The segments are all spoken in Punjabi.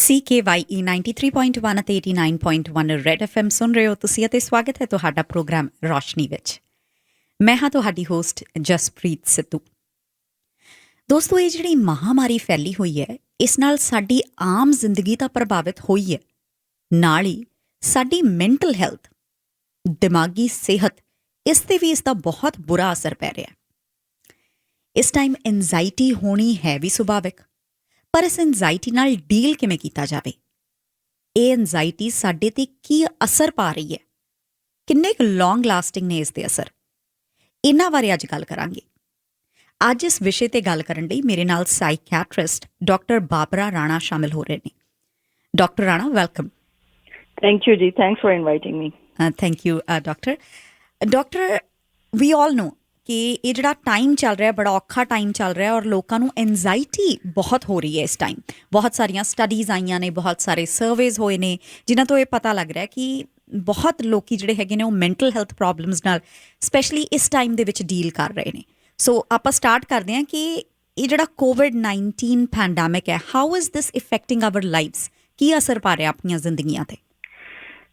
CKYE 93.1 ਅਤੇ 89.1 ਰੈਡ FM ਸੁਣ ਰਹੇ ਹੋ ਤੁਸੀਂ ਅਤੇ ਸਵਾਗਤ ਹੈ ਤੁਹਾਡਾ ਪ੍ਰੋਗਰਾਮ ਰੋਸ਼ਨੀ ਵਿੱਚ। ਮੈਂ ਹਾਂ ਤੁਹਾਡੀ ਹੋਸਟ ਜਸਪ੍ਰੀਤ ਸਿੱਧੂ। ਦੋਸਤੋ, ਇਹ ਜਿਹੜੀ ਮਹਾਮਾਰੀ ਫੈਲੀ ਹੋਈ ਹੈ, ਇਸ ਨਾਲ ਸਾਡੀ ਆਮ ਜ਼ਿੰਦਗੀ ਤਾਂ ਪ੍ਰਭਾਵਿਤ ਹੋਈ ਹੈ, ਨਾਲ ਹੀ ਸਾਡੀ ਮੈਂਟਲ ਹੈਲਥ, ਦਿਮਾਗੀ ਸਿਹਤ, ਇਸ 'ਤੇ ਵੀ ਇਸ ਦਾ ਬਹੁਤ ਬੁਰਾ ਅਸਰ ਪੈ ਰਿਹਾ। ਇਸ ਟਾਈਮ ਐਨਜ਼ਾਈਟੀ ਹੋਣੀ ਹੈ ਵੀ ਸੁਭਾਵਿਕ, ਪਰ ਇਸ ਐਨਜ਼ਾਈਟੀ ਨਾਲ ਡੀਲ ਕਿਵੇਂ ਕੀਤਾ ਜਾਵੇ? ਇਹ ਐਨਜ਼ਾਈਟੀ ਸਾਡੇ 'ਤੇ ਕੀ ਅਸਰ ਪਾ ਰਹੀ ਹੈ? ਕਿੰਨੇ ਕੁ ਲੌਂਗ ਲਾਸਟਿੰਗ ਨੇ ਇਸ ਦੇ ਅਸਰ? ਇਹਨਾਂ ਬਾਰੇ ਅੱਜ ਗੱਲ ਕਰਾਂਗੇ। ਅੱਜ ਇਸ ਵਿਸ਼ੇ 'ਤੇ ਗੱਲ ਕਰਨ ਲਈ ਮੇਰੇ ਨਾਲ ਸਾਈਕੈਟਰਿਸਟ ਡਾਕਟਰ ਬਾਬਰਾ ਰਾਣਾ ਸ਼ਾਮਿਲ ਹੋ ਰਹੇ ਨੇ। Doctor Rana, welcome. Thank you, Ji. Thanks for inviting me. Thank you doctor. Doctor, we all know ਕਿ ਇਹ ਜਿਹੜਾ ਟਾਈਮ ਚੱਲ ਰਿਹਾ, ਬੜਾ ਔਖਾ ਟਾਈਮ ਚੱਲ ਰਿਹਾ ਔਰ ਲੋਕਾਂ ਨੂੰ ਐਨਜ਼ਾਈਟੀ ਬਹੁਤ ਹੋ ਰਹੀ ਹੈ ਇਸ ਟਾਈਮ। ਬਹੁਤ ਸਾਰੀਆਂ ਸਟੱਡੀਜ਼ ਆਈਆਂ ਨੇ, ਬਹੁਤ ਸਾਰੇ ਸਰਵੇਜ਼ ਹੋਏ ਨੇ, ਜਿਨ੍ਹਾਂ ਤੋਂ ਇਹ ਪਤਾ ਲੱਗ ਰਿਹਾ ਕਿ ਬਹੁਤ ਲੋਕੀ ਜਿਹੜੇ ਹੈਗੇ ਨੇ ਉਹ ਮੈਂਟਲ ਹੈਲਥ ਪ੍ਰੋਬਲਮਸ ਨਾਲ ਸਪੈਸ਼ਲੀ ਇਸ ਟਾਈਮ ਦੇ ਵਿੱਚ ਡੀਲ ਕਰ ਰਹੇ ਨੇ। ਸੋ ਆਪਾਂ ਸਟਾਰਟ ਕਰਦੇ ਹਾਂ ਕਿ ਇਹ ਜਿਹੜਾ COVID-19 ਪੈਂਡੈਮਿਕ ਹੈ, how is this affecting our lives? ਕੀ ਅਸਰ ਪਾ ਰਿਹਾ ਆਪਣੀਆਂ ਜ਼ਿੰਦਗੀਆਂ 'ਤੇ?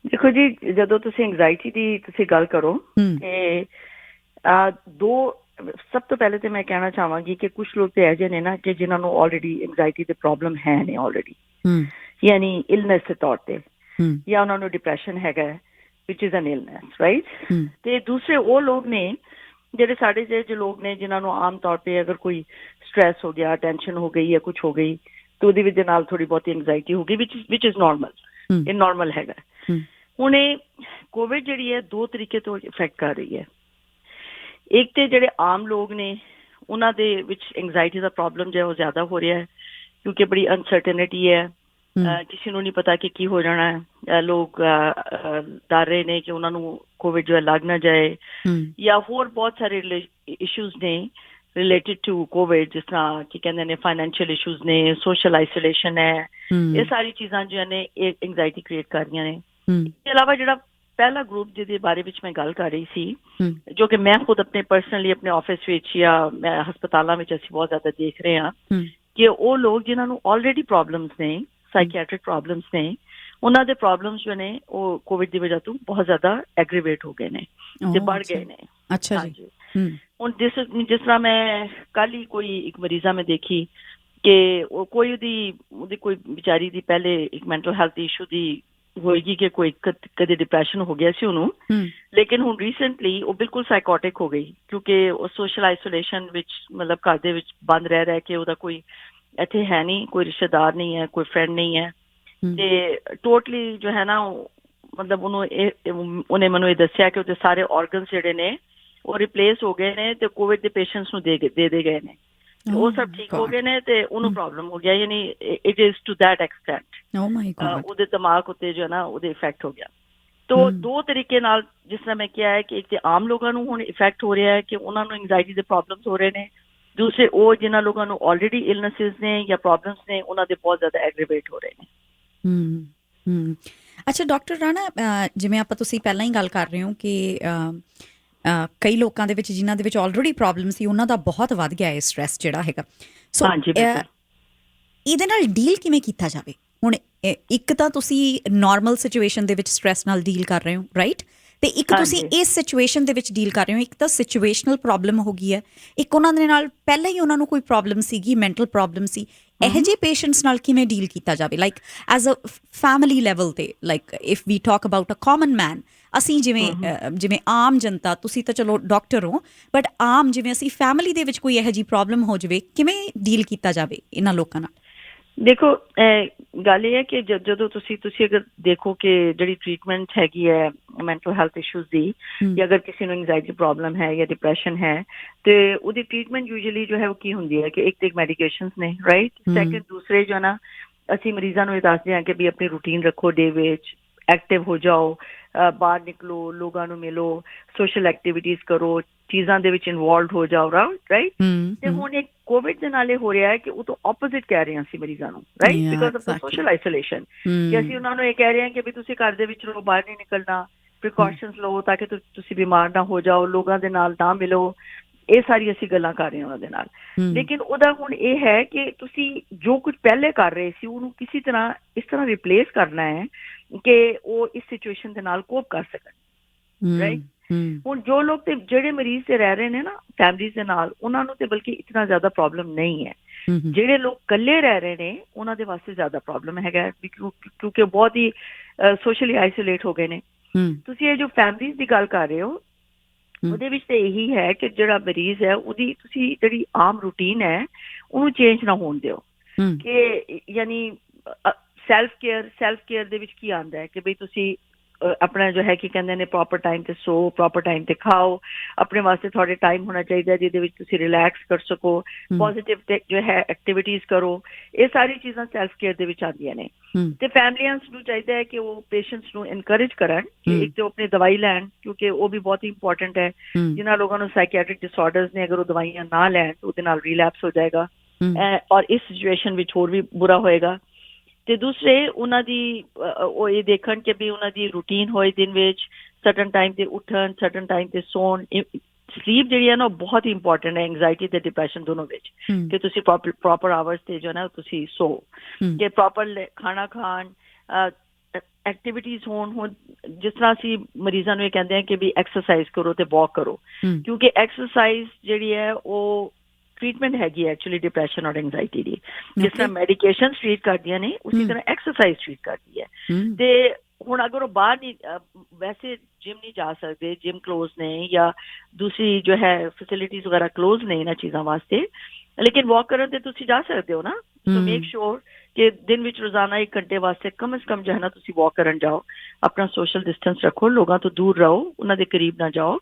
ਦੇਖੋ ਜੀ, ਜਦੋਂ ਤੁਸੀਂ ਐਂਗਜ਼ਾਇਟੀ ਦੀ ਤੁਸੀਂ ਗੱਲ ਕਰੋ ਤੇ ਸਭ ਤੋਂ ਪਹਿਲੇ ਤੇ ਮੈਂ ਕਹਿਣਾ ਚਾਹਾਂਗੀ ਕਿ ਕੁਝ ਲੋਕ ਤੇ ਇਹੋ ਨੇ ਨਾ ਕਿ ਜਿਨ੍ਹਾਂ ਨੂੰ ਆਲਰੇਡੀ ਐਂਗਜ਼ਾਇਟੀ ਦੇ ਪ੍ਰੋਬਲਮ ਹੈ ਨੇ ਆਲਰੇਡੀ, ਯਾਨੀ ਇਲਨੈਸ ਦੇ ਤੌਰ ਤੇ, ਜਾਂ ਉਹਨਾਂ ਨੂੰ ਡਿਪਰੈਸ਼ਨ ਹੈਗਾ ਵਿਚ ਇਜ਼ ਐਨ ਇਲਨੈਸ, ਰਾਈਟ? ਤੇ ਦੂਸਰੇ ਉਹ ਲੋਕ ਨੇ ਜਿਹੜੇ ਸਾਡੇ ਜਿਹੇ ਲੋਕ ਨੇ ਜਿਨ੍ਹਾਂ ਨੂੰ ਆਮ ਤੌਰ ਤੇ ਅਗਰ ਕੋਈ ਸਟ੍ਰੈਸ ਹੋ ਗਿਆ, ਟੈਨਸ਼ਨ ਹੋ ਗਈ ਜਾਂ ਕੁਝ ਹੋ ਗਈ ਤੇ ਉਹਦੀ ਵਜ੍ਹਾ ਨਾਲ ਥੋੜੀ ਬਹੁਤੀ ਐਂਗਜ਼ਾਇਟੀ ਹੋ ਗਈ, ਵਿਚ ਇਜ਼ ਨਾਰਮਲ। ਇਹ ਨਾਰਮਲ ਹੈਗਾ। ਹੁਣ ਇਹ ਕੋਵਿਡ ਜਿਹੜੀ ਹੈ ਦੋ ਤਰੀਕੇ ਤੋਂ ਇਫੈਕਟ ਕਰ ਰਹੀ ਹੈ। ਇੱਕ ਤੇ ਜਿਹੜੇ ਆਮ ਲੋਕ ਨੇ ਉਹਨਾਂ ਦੇ ਵਿੱਚ ਐਂਗਜ਼ਾਇਟੀ ਦਾ ਪ੍ਰੋਬਲਮ ਜੋ ਹੈ ਉਹ ਜ਼ਿਆਦਾ ਹੋ ਰਿਹਾ ਹੈ, ਕਿਉਂਕਿ ਬੜੀ ਅਨਸਰਟਨਿਟੀ ਹੈ, ਕਿਸੇ ਨੂੰ ਨਹੀਂ ਪਤਾ ਕਿ ਕੀ ਹੋ ਜਾਣਾ ਹੈ। ਲੋਕ ਡਰ ਰਹੇ ਨੇ ਕਿ ਉਹਨਾਂ ਨੂੰ ਕੋਵਿਡ ਜੋ ਹੈ ਲੱਗ ਨਾ ਜਾਏ, ਜਾਂ ਹੋਰ ਬਹੁਤ ਸਾਰੇ ਇਸ਼ੂਜ਼ ਨੇ ਰਿਲੇਟਿਡ ਟੂ ਕੋਵਿਡ, ਜਿਸ ਤਰ੍ਹਾਂ ਕੀ ਕਹਿੰਦੇ ਨੇ ਫਾਈਨੈਂਸ਼ੀਅਲ ਇਸ਼ੂਜ਼ ਨੇ, ਸੋਸ਼ਲ ਆਈਸੋਲੇਸ਼ਨ ਹੈ। ਇਹ ਸਾਰੀ ਚੀਜ਼ਾਂ ਜੋ ਨੇ ਇਹ ਐਂਗਜ਼ਾਇਟੀ ਕ੍ਰੀਏਟ ਕਰ ਰਹੀਆਂ ਨੇ। ਇਸ ਤੋਂ ਇਲਾਵਾ ਜਿਹੜਾ ਪਹਿਲਾ ਗਰੁੱਪ ਜਿਹਦੇ ਬਾਰੇ ਵਿੱਚ ਮੈਂ ਗੱਲ ਕਰ ਰਹੀ ਸੀ, ਜੋ ਕਿ ਮੈਂ ਖੁਦ ਆਪਣੇ ਪਰਸਨਲੀ ਆਪਣੇ ਆਫਿਸ ਵਿੱਚ ਜਾਂ ਮੈਂ ਹਸਪਤਾਲਾਂ ਵਿੱਚ ਅਸੀਂ ਬਹੁਤ ਜ਼ਿਆਦਾ ਦੇਖ ਰਹੇ ਹਾਂ ਕਿ ਉਹ ਲੋਕ ਜਿਨ੍ਹਾਂ ਨੂੰ ਆਲਰੇਡੀ ਪ੍ਰੋਬਲਮਸ ਨੇ, ਸਾਈਕੈਟ੍ਰਿਕ ਪ੍ਰੋਬਲਮਸ ਨੇ, ਉਹਨਾਂ ਦੇ ਪ੍ਰੋਬਲਮਸ ਜੋ ਨੇ ਉਹ ਕੋਵਿਡ ਦੀ ਵਜ੍ਹਾ ਤੋਂ ਬਹੁਤ ਜ਼ਿਆਦਾ ਐਗਰੀਵੇਟ ਹੋ ਗਏ ਨੇ ਤੇ ਵੱਧ ਗਏ ਨੇ। ਅੱਛਾ ਜੀ। ਹੁਣ ਜਿਸ ਤਰ੍ਹਾਂ ਮੈਂ ਕੱਲ ਹੀ ਕੋਈ ਇੱਕ ਮਰੀਜ਼ਾਂ ਮੈਂ ਦੇਖੀ ਕਿ ਉਹ ਕੋਈ ਉਹਦੀ ਕੋਈ ਵਿਚਾਰੀ ਦੀ ਪਹਿਲੇ ਇੱਕ ਮੈਂਟਲ ਹੈਲਥ ਇਸ਼ੂ ਦੀ ਹੋਏਗੀ ਕਿ ਕੋਈ ਕਦੇ ਡਿਪਰੈਸ਼ਨ ਹੋ ਗਿਆ ਸੀ ਉਹਨੂੰ, ਲੇਕਿਨ ਹੁਣ ਰੀਸੈਂਟਲੀ ਉਹ ਬਿਲਕੁਲ ਸਾਈਕੋਟਿਕ ਹੋ ਗਈ, ਕਿਉਂਕਿ ਉਹ ਸੋਸ਼ਲ ਆਈਸੋਲੇਸ਼ਨ ਵਿੱਚ, ਮਤਲਬ ਘਰ ਦੇ ਵਿੱਚ ਬੰਦ ਰਹਿ ਕੇ ਉਹਦਾ ਕੋਈ ਇੱਥੇ ਹੈ ਨਹੀਂ, ਕੋਈ ਰਿਸ਼ਤੇਦਾਰ ਨਹੀਂ ਹੈ, ਕੋਈ ਫਰੈਂਡ ਨਹੀਂ ਹੈ, ਤੇ ਟੋਟਲੀ ਜੋ ਹੈ ਨਾ ਮਤਲਬ ਉਹਨੇ ਮੈਨੂੰ ਇਹ ਦੱਸਿਆ ਕਿ ਉਹਦੇ ਸਾਰੇ ਔਰਗਨਸ ਜਿਹੜੇ ਨੇ ਉਹ ਰਿਪਲੇਸ ਹੋ ਗਏ ਨੇ ਤੇ ਕੋਵਿਡ ਦੇ ਪੇਸ਼ੈਂਟਸ ਨੂੰ ਦੇ ਗਏ ਨੇ। ਉਹ ਸਭ ਠੀਕ ਹੋ ਗਏ ਨੇ ਤੇ ਉਹਨੂੰ ਪ੍ਰੋਬਲਮ ਹੋ ਗਿਆ, ਯਾਨੀ it is to that extent. ਉਹਦੇ ਦਿਮਾਗ ਉੱਤੇ ਜੋ ਹੈ ਨਾ ਉਹਦੇ ਇਫੈਕਟ ਹੋ ਗਿਆ। ਤੋ ਦੋ ਤਰੀਕੇ ਨਾਲ, ਜਿਸ ਤਰ੍ਹਾਂ ਮੈਂ ਕਿਹਾ ਹੈ ਕਿ ਇੱਕ ਤੇ ਆਮ ਲੋਕਾਂ ਨੂੰ ਹੁਣ ਇਫੈਕਟ ਹੋ ਰਿਹਾ ਹੈ ਕਿ ਉਹਨਾਂ ਨੂੰ ਐਂਗਜ਼ਾਇਟੀ ਦੇ ਪ੍ਰੋਬਲਮਸ ਹੋ ਰਹੇ ਨੇ, ਦੂਸਰੇ ਉਹ ਜਿਨ੍ਹਾਂ ਲੋਕਾਂ ਨੂੰ ਆਲਰੇਡੀ ਇਲਨੈਸਿਸ ਨੇ ਜਾਂ ਪ੍ਰੋਬਲਮਸ ਨੇ ਉਹਨਾਂ ਦੇ ਬਹੁਤ ਜ਼ਿਆਦਾ ਐਗਰੀਵੇਟ ਹੋ ਰਹੇ ਨੇ। ਅੱਛਾ ਡਾਕਟਰ ਰਾਣਾ, ਜਿਵੇਂ ਤੁਸੀਂ ਪਹਿਲਾਂ ਹੀ ਗੱਲ ਕਰ ਰਹੇ ਹੋ ਕਿ ਕਈ ਲੋਕਾਂ ਦੇ ਵਿੱਚ ਜਿਨ੍ਹਾਂ ਦੇ ਵਿੱਚ ਆਲਰੇਡੀ ਪ੍ਰੋਬਲਮ ਸੀ ਉਹਨਾਂ ਦਾ ਬਹੁਤ ਵੱਧ ਗਿਆ ਹੈ ਸਟ੍ਰੈਸ ਜਿਹੜਾ ਹੈਗਾ। ਸੋ ਇਹਦੇ ਨਾਲ ਡੀਲ ਕਿਵੇਂ ਕੀਤਾ ਜਾਵੇ? ਹੁਣ ਇੱਕ ਤਾਂ ਤੁਸੀਂ ਨਾਰਮਲ ਸਿਚੁਏਸ਼ਨ ਦੇ ਵਿੱਚ ਸਟ੍ਰੈਸ ਨਾਲ ਡੀਲ ਕਰ ਰਹੇ ਹੋ, ਰਾਈਟ? ਤੇ ਇੱਕ ਤੁਸੀਂ ਇਸ ਸਿਚੁਏਸ਼ਨ ਦੇ ਵਿੱਚ ਡੀਲ ਕਰ ਰਹੇ ਹੋ। ਇੱਕ ਤਾਂ ਸਿਚੁਏਸ਼ਨਲ ਪ੍ਰੋਬਲਮ ਹੋ ਗਈ ਹੈ, ਇੱਕ ਉਹਨਾਂ ਦੇ ਨਾਲ ਪਹਿਲਾਂ ਹੀ ਉਹਨਾਂ ਨੂੰ ਕੋਈ ਪ੍ਰੋਬਲਮ ਸੀਗੀ, ਮੈਂਟਲ ਪ੍ਰੋਬਲਮ ਸੀ। ਇਹੋ ਜਿਹੇ ਪੇਸ਼ੈਂਟਸ ਨਾਲ ਕਿਵੇਂ ਡੀਲ ਕੀਤਾ ਜਾਵੇ, like as a family level 'ਤੇ? Like if we talk about a common man, ਅਸੀਂ ਜਿਵੇਂ ਆਮ ਜਨਤਾ, ਤੁਸੀਂ ਤਾਂ ਚਲੋ ਡਾਕਟਰ ਹੋ, ਬਟ ਆਮ ਜਿਵੇਂ ਅਸੀਂ ਫੈਮਿਲੀ ਦੇ ਵਿੱਚ ਕੋਈ ਇਹੋ ਜਿਹੀ ਪ੍ਰੋਬਲਮ ਹੋ ਜਾਵੇ, ਕਿਵੇਂ ਡੀਲ ਕੀਤਾ ਜਾਵੇ ਇਹਨਾਂ ਲੋਕਾਂ ਨਾਲ? ਦੇਖੋ, ਗੱਲ ਇਹ ਹੈ ਕਿ ਜਦੋਂ ਤੁਸੀਂ ਅਗਰ ਦੇਖੋ ਕਿ ਜਿਹੜੀ ਟ੍ਰੀਟਮੈਂਟ ਹੈਗੀ ਹੈ ਮੈਂਟਲ ਹੈਲਥ ਇਸ਼ੂਜ਼ ਦੀ, ਜਾਂ ਅਗਰ ਕਿਸੇ ਨੂੰ ਐਂਗਜ਼ਾਇਟੀ ਪ੍ਰੋਬਲਮ ਹੈ ਜਾਂ ਡਿਪਰੈਸ਼ਨ ਹੈ, ਤੇ ਉਹਦੀ ਟ੍ਰੀਟਮੈਂਟ ਯੂਜੂਅਲੀ ਜੋ ਹੈ ਉਹ ਕੀ ਹੁੰਦੀ ਹੈ ਕਿ ਇੱਕ ਤੇ ਮੈਡੀਕੇਸ਼ਨਸ ਨੇ, ਰਾਈਟ? ਸੈਕਿੰਡ, ਦੂਸਰੇ ਜੋ ਨਾ ਅਸੀਂ ਮਰੀਜ਼ਾਂ ਨੂੰ ਇਹ ਦੱਸਦੇ ਹਾਂ ਕਿ ਵੀ ਆਪਣੀ ਰੂਟੀਨ ਰੱਖੋ, ਡੇ ਵਿੱਚ ਐਕਟਿਵ ਹੋ ਜਾਓ, ਬਾਹਰ ਨਿਕਲੋ, ਲੋਕਾਂ ਨੂੰ ਮਿਲੋ, ਸੋਸ਼ਲ ਐਕਟੀਵਿਟੀਜ਼ ਕਰੋ, ਚੀਜ਼ਾਂ ਦੇ ਵਿੱਚ ਇਨਵੋਲਵ ਹੋ ਜਾਓ, ਰਾਈਟ? ਤੇ ਹੁਣ ਇੱਕ ਕੋਵਿਡ ਦੇ ਨਾਲ ਇਹ ਹੋ ਰਿਹਾ ਹੈ ਕਿ ਉਹ ਤੋਂ ਆਪੋਜ਼ਿਟ ਕਹਿ ਰਹੇ ਹਾਂ ਅਸੀਂ ਮਰੀਜ਼ਾਂ ਨੂੰ, right? Because of the social isolation, ਕਿ ਅਸੀਂ ਉਹਨਾਂ ਨੂੰ ਇਹ ਕਹਿ ਰਹੇ ਹਾਂ ਕਿ ਵੀ ਤੁਸੀਂ ਘਰ ਦੇ ਵਿੱਚ ਰਹੋ, ਬਾਹਰ ਨਹੀਂ ਨਿਕਲਣਾ, ਪ੍ਰੀਕਾਸ਼ਨਸ ਲਓ ਤਾਂ ਕਿ ਤੁਸੀਂ ਬਿਮਾਰ ਨਾ ਹੋ ਜਾਓ, ਲੋਕਾਂ ਦੇ ਨਾਲ ਨਾ ਮਿਲੋ, ਇਹ ਸਾਰੀ ਅਸੀਂ ਗੱਲਾਂ ਕਰ ਰਹੇ ਹਾਂ ਉਹਨਾਂ ਦੇ ਨਾਲ। ਲੇਕਿਨ ਉਹਦਾ ਹੁਣ ਇਹ ਹੈ ਕਿ ਤੁਸੀਂ ਜੋ ਕੁਝ ਪਹਿਲੇ ਕਰ ਰਹੇ ਸੀ ਉਹਨੂੰ ਕਿਸੇ ਤਰ੍ਹਾਂ ਇਸ ਤਰ੍ਹਾਂ ਰਿਪਲੇਸ ਕਰਨਾ ਹੈ ਕਿ ਉਹ ਇਸ ਸਿਚੁਏਸ਼ਨ ਦੇ ਨਾਲ ਕੋਪ ਕਰ ਸਕਣ, ਰਾਈਟ। ਹੁਣ ਜੋ ਲੋਕ ਤੇ ਜਿਹੜੇ ਮਰੀਜ਼ ਤੇ ਰਹਿ ਰਹੇ ਨੇ ਨਾ ਫੈਮਲੀਜ਼ ਦੇ ਨਾਲ, ਉਹਨਾਂ ਨੂੰ ਤੇ ਬਲਕਿ ਇਤਨਾ ਜ਼ਿਆਦਾ ਪ੍ਰੋਬਲਮ ਨਹੀਂ ਹੈ। ਜਿਹੜੇ ਲੋਕ ਇਕੱਲੇ ਰਹਿ ਰਹੇ ਨੇ ਉਹਨਾਂ ਦੇ ਵਾਸਤੇ ਜ਼ਿਆਦਾ ਪ੍ਰੋਬਲਮ ਹੈਗਾ, ਕਿਉਂਕਿ ਬਹੁਤ ਹੀ ਸੋਸ਼ਲੀ ਆਈਸੋਲੇਟ ਹੋ ਗਏ ਨੇ। ਤੁਸੀਂ ਇਹ ਜੋ ਫੈਮਲੀਜ਼ ਦੀ ਗੱਲ ਕਰ ਰਹੇ ਹੋ ਉਹਦੇ ਵਿੱਚ ਤੇ ਇਹੀ ਹੈ ਕਿ ਜਿਹੜਾ ਮਰੀਜ਼ ਹੈ ਉਹਦੀ ਤੁਸੀਂ ਜਿਹੜੀ ਆਮ ਰੂਟੀਨ ਹੈ ਉਹਨੂੰ ਚੇਂਜ ਨਾ ਹੋਣ ਦਿਓ। ਕਿ ਯਾਨੀ ਸੈਲਫ ਕੇਅਰ ਦੇ ਵਿੱਚ ਕੀ ਆਉਂਦਾ ਹੈ ਕਿ ਬਈ ਤੁਸੀਂ ਆਪਣਾ ਜੋ ਹੈ ਕੀ ਕਹਿੰਦੇ ਨੇ ਪ੍ਰੋਪਰ ਟਾਈਮ ਤੇ ਸੋ, ਪ੍ਰੋਪਰ ਟਾਈਮ ਤੇ ਖਾਓ, ਆਪਣੇ ਵਾਸਤੇ ਤੁਹਾਡੇ ਟਾਈਮ ਹੋਣਾ ਚਾਹੀਦਾ ਜਿਹਦੇ ਵਿੱਚ ਤੁਸੀਂ ਰਿਲੈਕਸ ਕਰ ਸਕੋ, ਪੋਜ਼ਿਟਿਵ ਜੋ ਹੈ ਐਕਟੀਵਿਟੀਜ਼ ਕਰੋ। ਇਹ ਸਾਰੀ ਚੀਜ਼ਾਂ ਸੈਲਫ ਕੇਅਰ ਦੇ ਵਿੱਚ ਆਉਂਦੀਆਂ ਨੇ। ਤੇ ਫੈਮਲੀਆਂ ਨੂੰ ਚਾਹੀਦਾ ਹੈ ਕਿ ਉਹ ਪੇਸ਼ੈਂਟਸ ਨੂੰ ਇਨਕਰੇਜ ਕਰਨ ਕਿ ਇੱਕ ਤਾਂ ਆਪਣੀ ਦਵਾਈ ਲੈਣ, ਕਿਉਂਕਿ ਉਹ ਵੀ ਬਹੁਤ ਹੀ ਇੰਪੋਰਟੈਂਟ ਹੈ। ਜਿਨ੍ਹਾਂ ਲੋਕਾਂ ਨੂੰ ਸਾਈਕੈਟ੍ਰਿਕ ਡਿਸਆਰਡਰਸ ਨੇ ਅਗਰ ਉਹ ਦਵਾਈਆਂ ਨਾ ਲੈਣ ਉਹਦੇ ਨਾਲ ਰੀਲੈਪਸ ਹੋ ਜਾਏਗਾ ਔਰ ਇਸ ਸਿਚੁਏਸ਼ਨ ਵਿੱਚ ਹੋਰ ਵੀ ਬੁਰਾ ਹੋਏਗਾ। ਤੇ ਦੂਸਰੇ ਉਹਨਾਂ ਦੀ ਉਹ ਇਹ ਦੇਖਣ ਕਿ ਵੀ ਉਹਨਾਂ ਦੀ ਰੂਟੀਨ ਹੋਏ ਦਿਨ ਵਿੱਚ, ਸਰਟਨ ਟਾਈਮ ਤੇ ਉੱਠਣ, ਸਰਟਨ ਟਾਈਮ ਤੇ ਸੌਣ। ਸਲੀਪ ਜਿਹੜੀ ਹੈ ਨਾ ਬਹੁਤ ਹੀ ਇੰਪੋਰਟੈਂਟ ਹੈ ਐਂਗਜ਼ਾਇਟੀ ਤੇ ਡਿਪਰੈਸ਼ਨ ਦੋਨੋਂ ਵਿੱਚ, ਕਿ ਤੁਸੀਂ ਪ੍ਰੋਪਰ ਆਵਰਸ ਤੇ ਜੋ ਨਾ ਤੁਸੀਂ ਸੋ, ਕਿ ਪ੍ਰੋਪਰ ਖਾਣਾ ਖਾਣ, ਐਕਟੀਵਿਟੀਜ਼ ਹੋਣ। ਹੁਣ ਜਿਸ ਤਰ੍ਹਾਂ ਅਸੀਂ ਮਰੀਜ਼ਾਂ ਨੂੰ ਇਹ ਕਹਿੰਦੇ ਹਾਂ ਕਿ ਵੀ ਐਕਸਰਸਾਈਜ਼ ਕਰੋ ਤੇ ਵਾਕ ਕਰੋ, ਕਿਉਂਕਿ ਐਕਸਰਸਾਈਜ਼ ਜਿਹੜੀ ਹੈ ਉਹ ਟ੍ਰੀਟਮੈਂਟ ਹੈਗੀ ਹੈ ਐਕਚੁਅਲੀ ਡਿਪਰੈਸ਼ਨ ਔਰ ਐਂਗਜ਼ਾਇਟੀ ਦੀ। ਜਿਸ ਤਰ੍ਹਾਂ ਮੈਡੀਕੇਸ਼ਨ ਟ੍ਰੀਟ ਕਰਦੀਆਂ ਨੇ ਉਸੇ ਤਰ੍ਹਾਂ ਐਕਸਰਸਾਈਜ਼ ਟ੍ਰੀਟ ਕਰਦੀ ਹੈ। ਤੇ ਹੁਣ ਅਗਰ ਉਹ ਬਾਹਰ ਨਹੀਂ, ਵੈਸੇ ਜਿਮ ਨਹੀਂ ਜਾ ਸਕਦੇ, ਜਿਮ ਕਲੋਜ਼ ਨੇ ਜਾਂ ਦੂਸਰੀ ਜੋ ਹੈ ਫੈਸਿਲਿਟੀਜ਼ ਵਗੈਰਾ ਕਲੋਜ਼ ਨੇ ਇਹਨਾਂ ਚੀਜ਼ਾਂ ਵਾਸਤੇ, ਲੇਕਿਨ ਵਾਕ ਕਰਨ ਤੇ ਤੁਸੀਂ ਜਾ ਸਕਦੇ ਹੋ ਨਾ। ਸੋ ਮੇਕ ਸ਼ੋਰ ਕਿ ਦਿਨ ਵਿੱਚ ਰੋਜ਼ਾਨਾ 1 ਘੰਟੇ ਵਾਸਤੇ ਕਮ ਸੇ ਕਮ ਜੋ ਹੈ ਨਾ ਤੁਸੀਂ ਵਾਕ ਕਰਨ ਜਾਓ। ਆਪਣਾ ਸੋਸ਼ਲ ਡਿਸਟੈਂਸ ਰੱਖੋ, ਲੋਕਾਂ ਤੋਂ ਦੂਰ ਰਹੋ, ਉਹਨਾਂ ਦੇ ਕਰੀਬ ਨਾ ਜਾਓ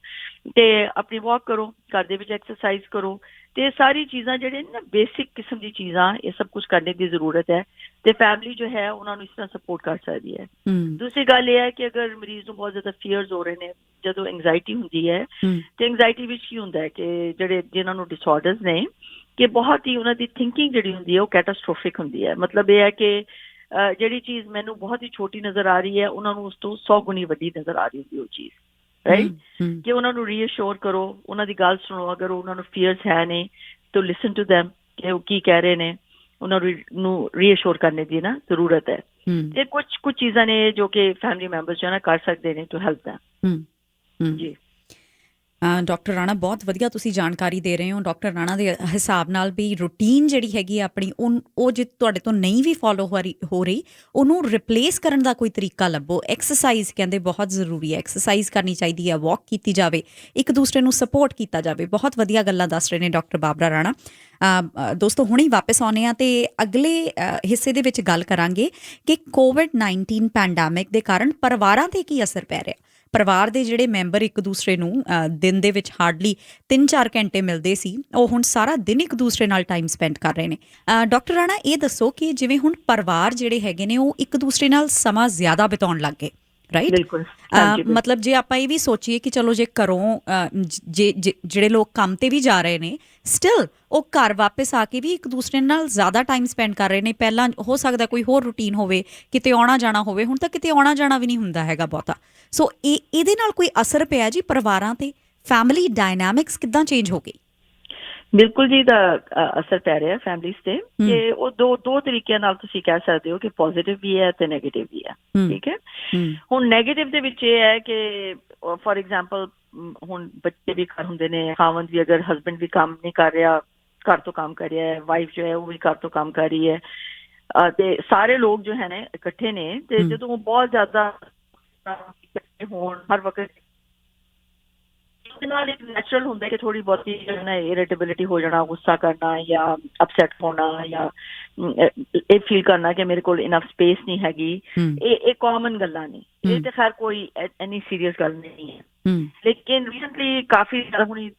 ਤੇ ਆਪਣੀ ਵਾਕ ਕਰੋ, ਘਰ ਦੇ ਵਿੱਚ ਐਕਸਰਸਾਈਜ਼ ਕਰੋ। ਤੇ ਸਾਰੀ ਚੀਜ਼ਾਂ ਜਿਹੜੇ ਨਾ ਬੇਸਿਕ ਕਿਸਮ ਦੀ ਚੀਜ਼ਾਂ, ਇਹ ਸਭ ਕੁਝ ਕਰਨੇ ਦੀ ਜ਼ਰੂਰਤ ਹੈ ਤੇ ਫੈਮਿਲੀ ਜੋ ਹੈ ਉਹਨਾਂ ਨੂੰ ਇਸ ਤਰ੍ਹਾਂ ਸਪੋਰਟ ਕਰ ਸਕਦੀ ਹੈ। ਦੂਸਰੀ ਗੱਲ ਇਹ ਹੈ ਕਿ ਅਗਰ ਮਰੀਜ਼ ਨੂੰ ਬਹੁਤ ਜ਼ਿਆਦਾ ਫੀਅਰਸ ਹੋ ਰਹੇ ਨੇ, ਜਦੋਂ ਐਂਗਜ਼ਾਇਟੀ ਹੁੰਦੀ ਹੈ ਤੇ ਐਂਗਜ਼ਾਇਟੀ ਵਿੱਚ ਕੀ ਹੁੰਦਾ ਹੈ ਕਿ ਜਿਨ੍ਹਾਂ ਨੂੰ ਡਿਸਆਰਡਰਸ ਨੇ ਕਿ ਬਹੁਤ ਹੀ ਉਹਨਾਂ ਦੀ ਥਿੰਕਿੰਗ ਜਿਹੜੀ ਹੁੰਦੀ ਹੈ ਉਹ ਕੈਟਾਸਟ੍ਰੋਫਿਕ ਹੁੰਦੀ ਹੈ। ਮਤਲਬ ਇਹ ਹੈ ਕਿ ਜਿਹੜੀ ਚੀਜ਼ ਮੈਨੂੰ ਬਹੁਤ ਹੀ ਛੋਟੀ ਨਜ਼ਰ ਆ ਰਹੀ ਹੈ ਉਹਨਾਂ ਨੂੰ ਉਸ ਤੋਂ 100 ਗੁਣੀ ਵੱਡੀ ਨਜ਼ਰ ਆ ਰਹੀ ਹੁੰਦੀ ਉਹ ਚੀਜ਼, ਰਾਈਟ। ਕਿ ਉਹਨਾਂ ਨੂੰ ਰੀਅਸ਼ੋਰ ਕਰੋ, ਉਹਨਾਂ ਦੀ ਗੱਲ ਸੁਣੋ। ਅਗਰ ਉਹਨਾਂ ਨੂੰ ਫੀਅਰਸ ਹੈ ਨੇ ਤਾਂ ਲਿਸਨ ਟੂ ਦੈਮ ਕਿ ਉਹ ਕੀ ਕਹਿ ਰਹੇ ਨੇ, ਉਹਨਾਂ ਨੂੰ ਰੀਅਸ਼ੋਰ ਕਰਨੇ ਦੀ ਨਾ ਜ਼ਰੂਰਤ ਹੈ। ਤੇ ਕੁਝ ਚੀਜ਼ਾਂ ਨੇ ਜੋ ਕਿ ਫੈਮਿਲੀ ਮੈਂਬਰਸ ਜੋ ਹੈ ਨਾ ਕਰ ਸਕਦੇ ਨੇ ਟੂ ਹੈਲਪ ਦੈਮ। ਜੀ ਡਾਕਟਰ ਰਾਣਾ, ਬਹੁਤ ਵਧੀਆ ਤੁਸੀਂ ਜਾਣਕਾਰੀ ਦੇ ਰਹੇ ਹੋ। ਡਾਕਟਰ ਰਾਣਾ ਦੇ ਹਿਸਾਬ ਨਾਲ ਵੀ ਰੂਟੀਨ ਜਿਹੜੀ ਹੈਗੀ ਆਪਣੀ ਉਹ ਜੇ ਤੁਹਾਡੇ ਤੋਂ ਨਹੀਂ ਵੀ ਫੋਲੋ ਹੋ ਰਹੀ ਉਹਨੂੰ ਰਿਪਲੇਸ ਕਰਨ ਦਾ ਕੋਈ ਤਰੀਕਾ ਲੱਭੋ। ਐਕਸਰਸਾਈਜ਼ ਕਹਿੰਦੇ ਬਹੁਤ ਜ਼ਰੂਰੀ ਹੈ, ਐਕਸਰਸਾਈਜ਼ ਕਰਨੀ ਚਾਹੀਦੀ ਹੈ, ਵਾਕ ਕੀਤੀ ਜਾਵੇ, ਇੱਕ ਦੂਸਰੇ ਨੂੰ ਸਪੋਰਟ ਕੀਤਾ ਜਾਵੇ। ਬਹੁਤ ਵਧੀਆ ਗੱਲਾਂ ਦੱਸ ਰਹੇ ਨੇ ਡਾਕਟਰ ਬਾਬਰਾ ਰਾਣਾ। ਦੋਸਤੋ ਹੁਣੀ ਵਾਪਸ ਆਉਂਦੇ ਹਾਂ ਤੇ ਅਗਲੇ ਹਿੱਸੇ ਦੇ ਵਿੱਚ ਗੱਲ ਕਰਾਂਗੇ ਕਿ COVID-19 ਪੈਂਡੈਮਿਕ ਦੇ ਕਾਰਨ ਪਰਿਵਾਰਾਂ 'ਤੇ ਕੀ ਅਸਰ ਪੈ ਰਿਹਾ। ਪਰਿਵਾਰ ਦੇ ਜਿਹੜੇ ਮੈਂਬਰ ਇੱਕ ਦੂਸਰੇ ਨੂੰ ਦਿਨ ਦੇ ਵਿੱਚ ਹਾਰਡਲੀ 3-4 ਘੰਟੇ ਮਿਲਦੇ ਸੀ, ਉਹ ਹੁਣ ਸਾਰਾ ਦਿਨ ਇੱਕ ਦੂਸਰੇ ਨਾਲ ਟਾਈਮ ਸਪੈਂਡ ਕਰ ਰਹੇ ਨੇ। ਡਾਕਟਰ ਰਾਣਾ, ਇਹ ਦੱਸੋ ਕਿ ਜਿਵੇਂ ਹੁਣ ਪਰਿਵਾਰ ਜਿਹੜੇ ਹੈਗੇ ਨੇ ਉਹ ਇੱਕ ਦੂਸਰੇ ਨਾਲ ਸਮਾਂ ਜ਼ਿਆਦਾ ਬਿਤਾਉਣ ਲੱਗ ਗਏ, ਰਾਈਟ। ਬਿਲਕੁਲ। ਮਤਲਬ ਜੇ ਆਪਾਂ ਇਹ ਵੀ ਸੋਚੀਏ ਕਿ ਚਲੋ ਜੇ ਘਰੋਂ ਜਿਹੜੇ ਲੋਕ ਕੰਮ ਤੇ ਵੀ ਜਾ ਰਹੇ ਨੇ, ਸਟਿਲ ਉਹ ਘਰ ਵਾਪਸ ਆ ਕੇ ਵੀ ਇੱਕ ਦੂਸਰੇ ਨਾਲ ਜ਼ਿਆਦਾ ਟਾਈਮ ਸਪੈਂਡ ਕਰ ਰਹੇ ਨੇ। ਪਹਿਲਾਂ ਹੋ ਸਕਦਾ ਕੋਈ ਹੋਰ ਰੂਟੀਨ ਹੋਵੇ, ਕਿਤੇ ਆਉਣਾ ਜਾਣਾ ਹੋਵੇ, ਹੁਣ ਤਾਂ ਕਿਤੇ ਆਉਣਾ ਜਾਣਾ ਵੀ ਨਹੀਂ ਹੁੰਦਾ ਹੈਗਾ ਬਹੁਤਾ। ਸੋ ਇਹਦੇ ਨਾਲ ਕੋਈ ਅਸਰ ਪਿਆ ਜੀ ਪਰਿਵਾਰਾਂ ਤੇ? ਫੈਮਿਲੀ ਡਾਇਨਾਮਿਕਸ ਕਿੱਦਾਂ ਚੇਂਜ ਹੋ ਗਈ? ਬਿਲਕੁਲ ਜੀ, ਦਾ ਅਸਰ ਪੈ ਰਿਹਾ ਫੈਮਲੀਜ਼ ਤੇ ਕਿ ਉਹ ਦੋ ਤਰੀਕਿਆਂ ਨਾਲ ਤੁਸੀਂ ਕਹਿ ਸਕਦੇ ਹੋ ਕਿ ਪੋਜ਼ਿਟਿਵ ਵੀ ਹੈ ਤੇ ਨੈਗੇਟਿਵ ਵੀ ਹੈ। ਠੀਕ ਹੈ। ਹੁਣ ਨੈਗੇਟਿਵ ਦੇ ਵਿੱਚ ਇਹ ਹੈ ਕਿ ਫੋਰ ਐਗਜ਼ਾਮਪਲ ਹੁਣ ਬੱਚੇ ਵੀ ਘਰ ਹੁੰਦੇ ਨੇ, ਖਾਵੰਦ ਵੀ, ਅਗਰ ਹਸਬੈਂਡ ਵੀ ਕੰਮ ਨਹੀਂ ਕਰ ਰਿਹਾ, ਘਰ ਤੋਂ ਕੰਮ ਕਰ ਰਿਹਾ ਹੈ, ਵਾਈਫ ਜੋ ਹੈ ਉਹ ਵੀ ਘਰ ਤੋਂ ਕੰਮ ਕਰ ਰਹੀ ਹੈ ਤੇ ਸਾਰੇ ਲੋਕ ਜੋ ਹੈ ਨੇ ਇਕੱਠੇ ਨੇ ਤੇ ਜਦੋਂ ਬਹੁਤ ਜ਼ਿਆਦਾ ਹੋਣ ਹਰ ਵਕਤ ਉਹਦੇ ਨਾਲ ਇੱਕ ਨੈਚੁਰਲ ਹੁੰਦਾ ਕਿ ਥੋੜੀ ਬਹੁਤੀ ਇਰੀਟੇਬਿਲਿਟੀ ਹੋ ਜਾਣਾ, ਗੁੱਸਾ ਕਰਨਾ ਜਾਂ ਅਪਸੈਟ ਹੋਣਾ ਜਾਂ ਇਹ ਫੀਲ ਕਰਨਾ ਕਿ ਮੇਰੇ ਕੋਲ ਇਨਫ ਸਪੇਸ ਨਹੀਂ ਹੈਗੀ। ਇਹ ਕਾਮਨ ਗੱਲਾਂ ਨੇ, ਇਹ ਤੇ ਖੈਰ ਕੋਈ ਇੰਨੀ ਸੀਰੀਅਸ ਗੱਲ ਨਹੀਂ ਹੈ। ਲੇਕਿਨ ਰੀਸੈਂਟਲੀ ਕਾਫੀ ਜ਼ਿਆਦਾ ਹੁਣ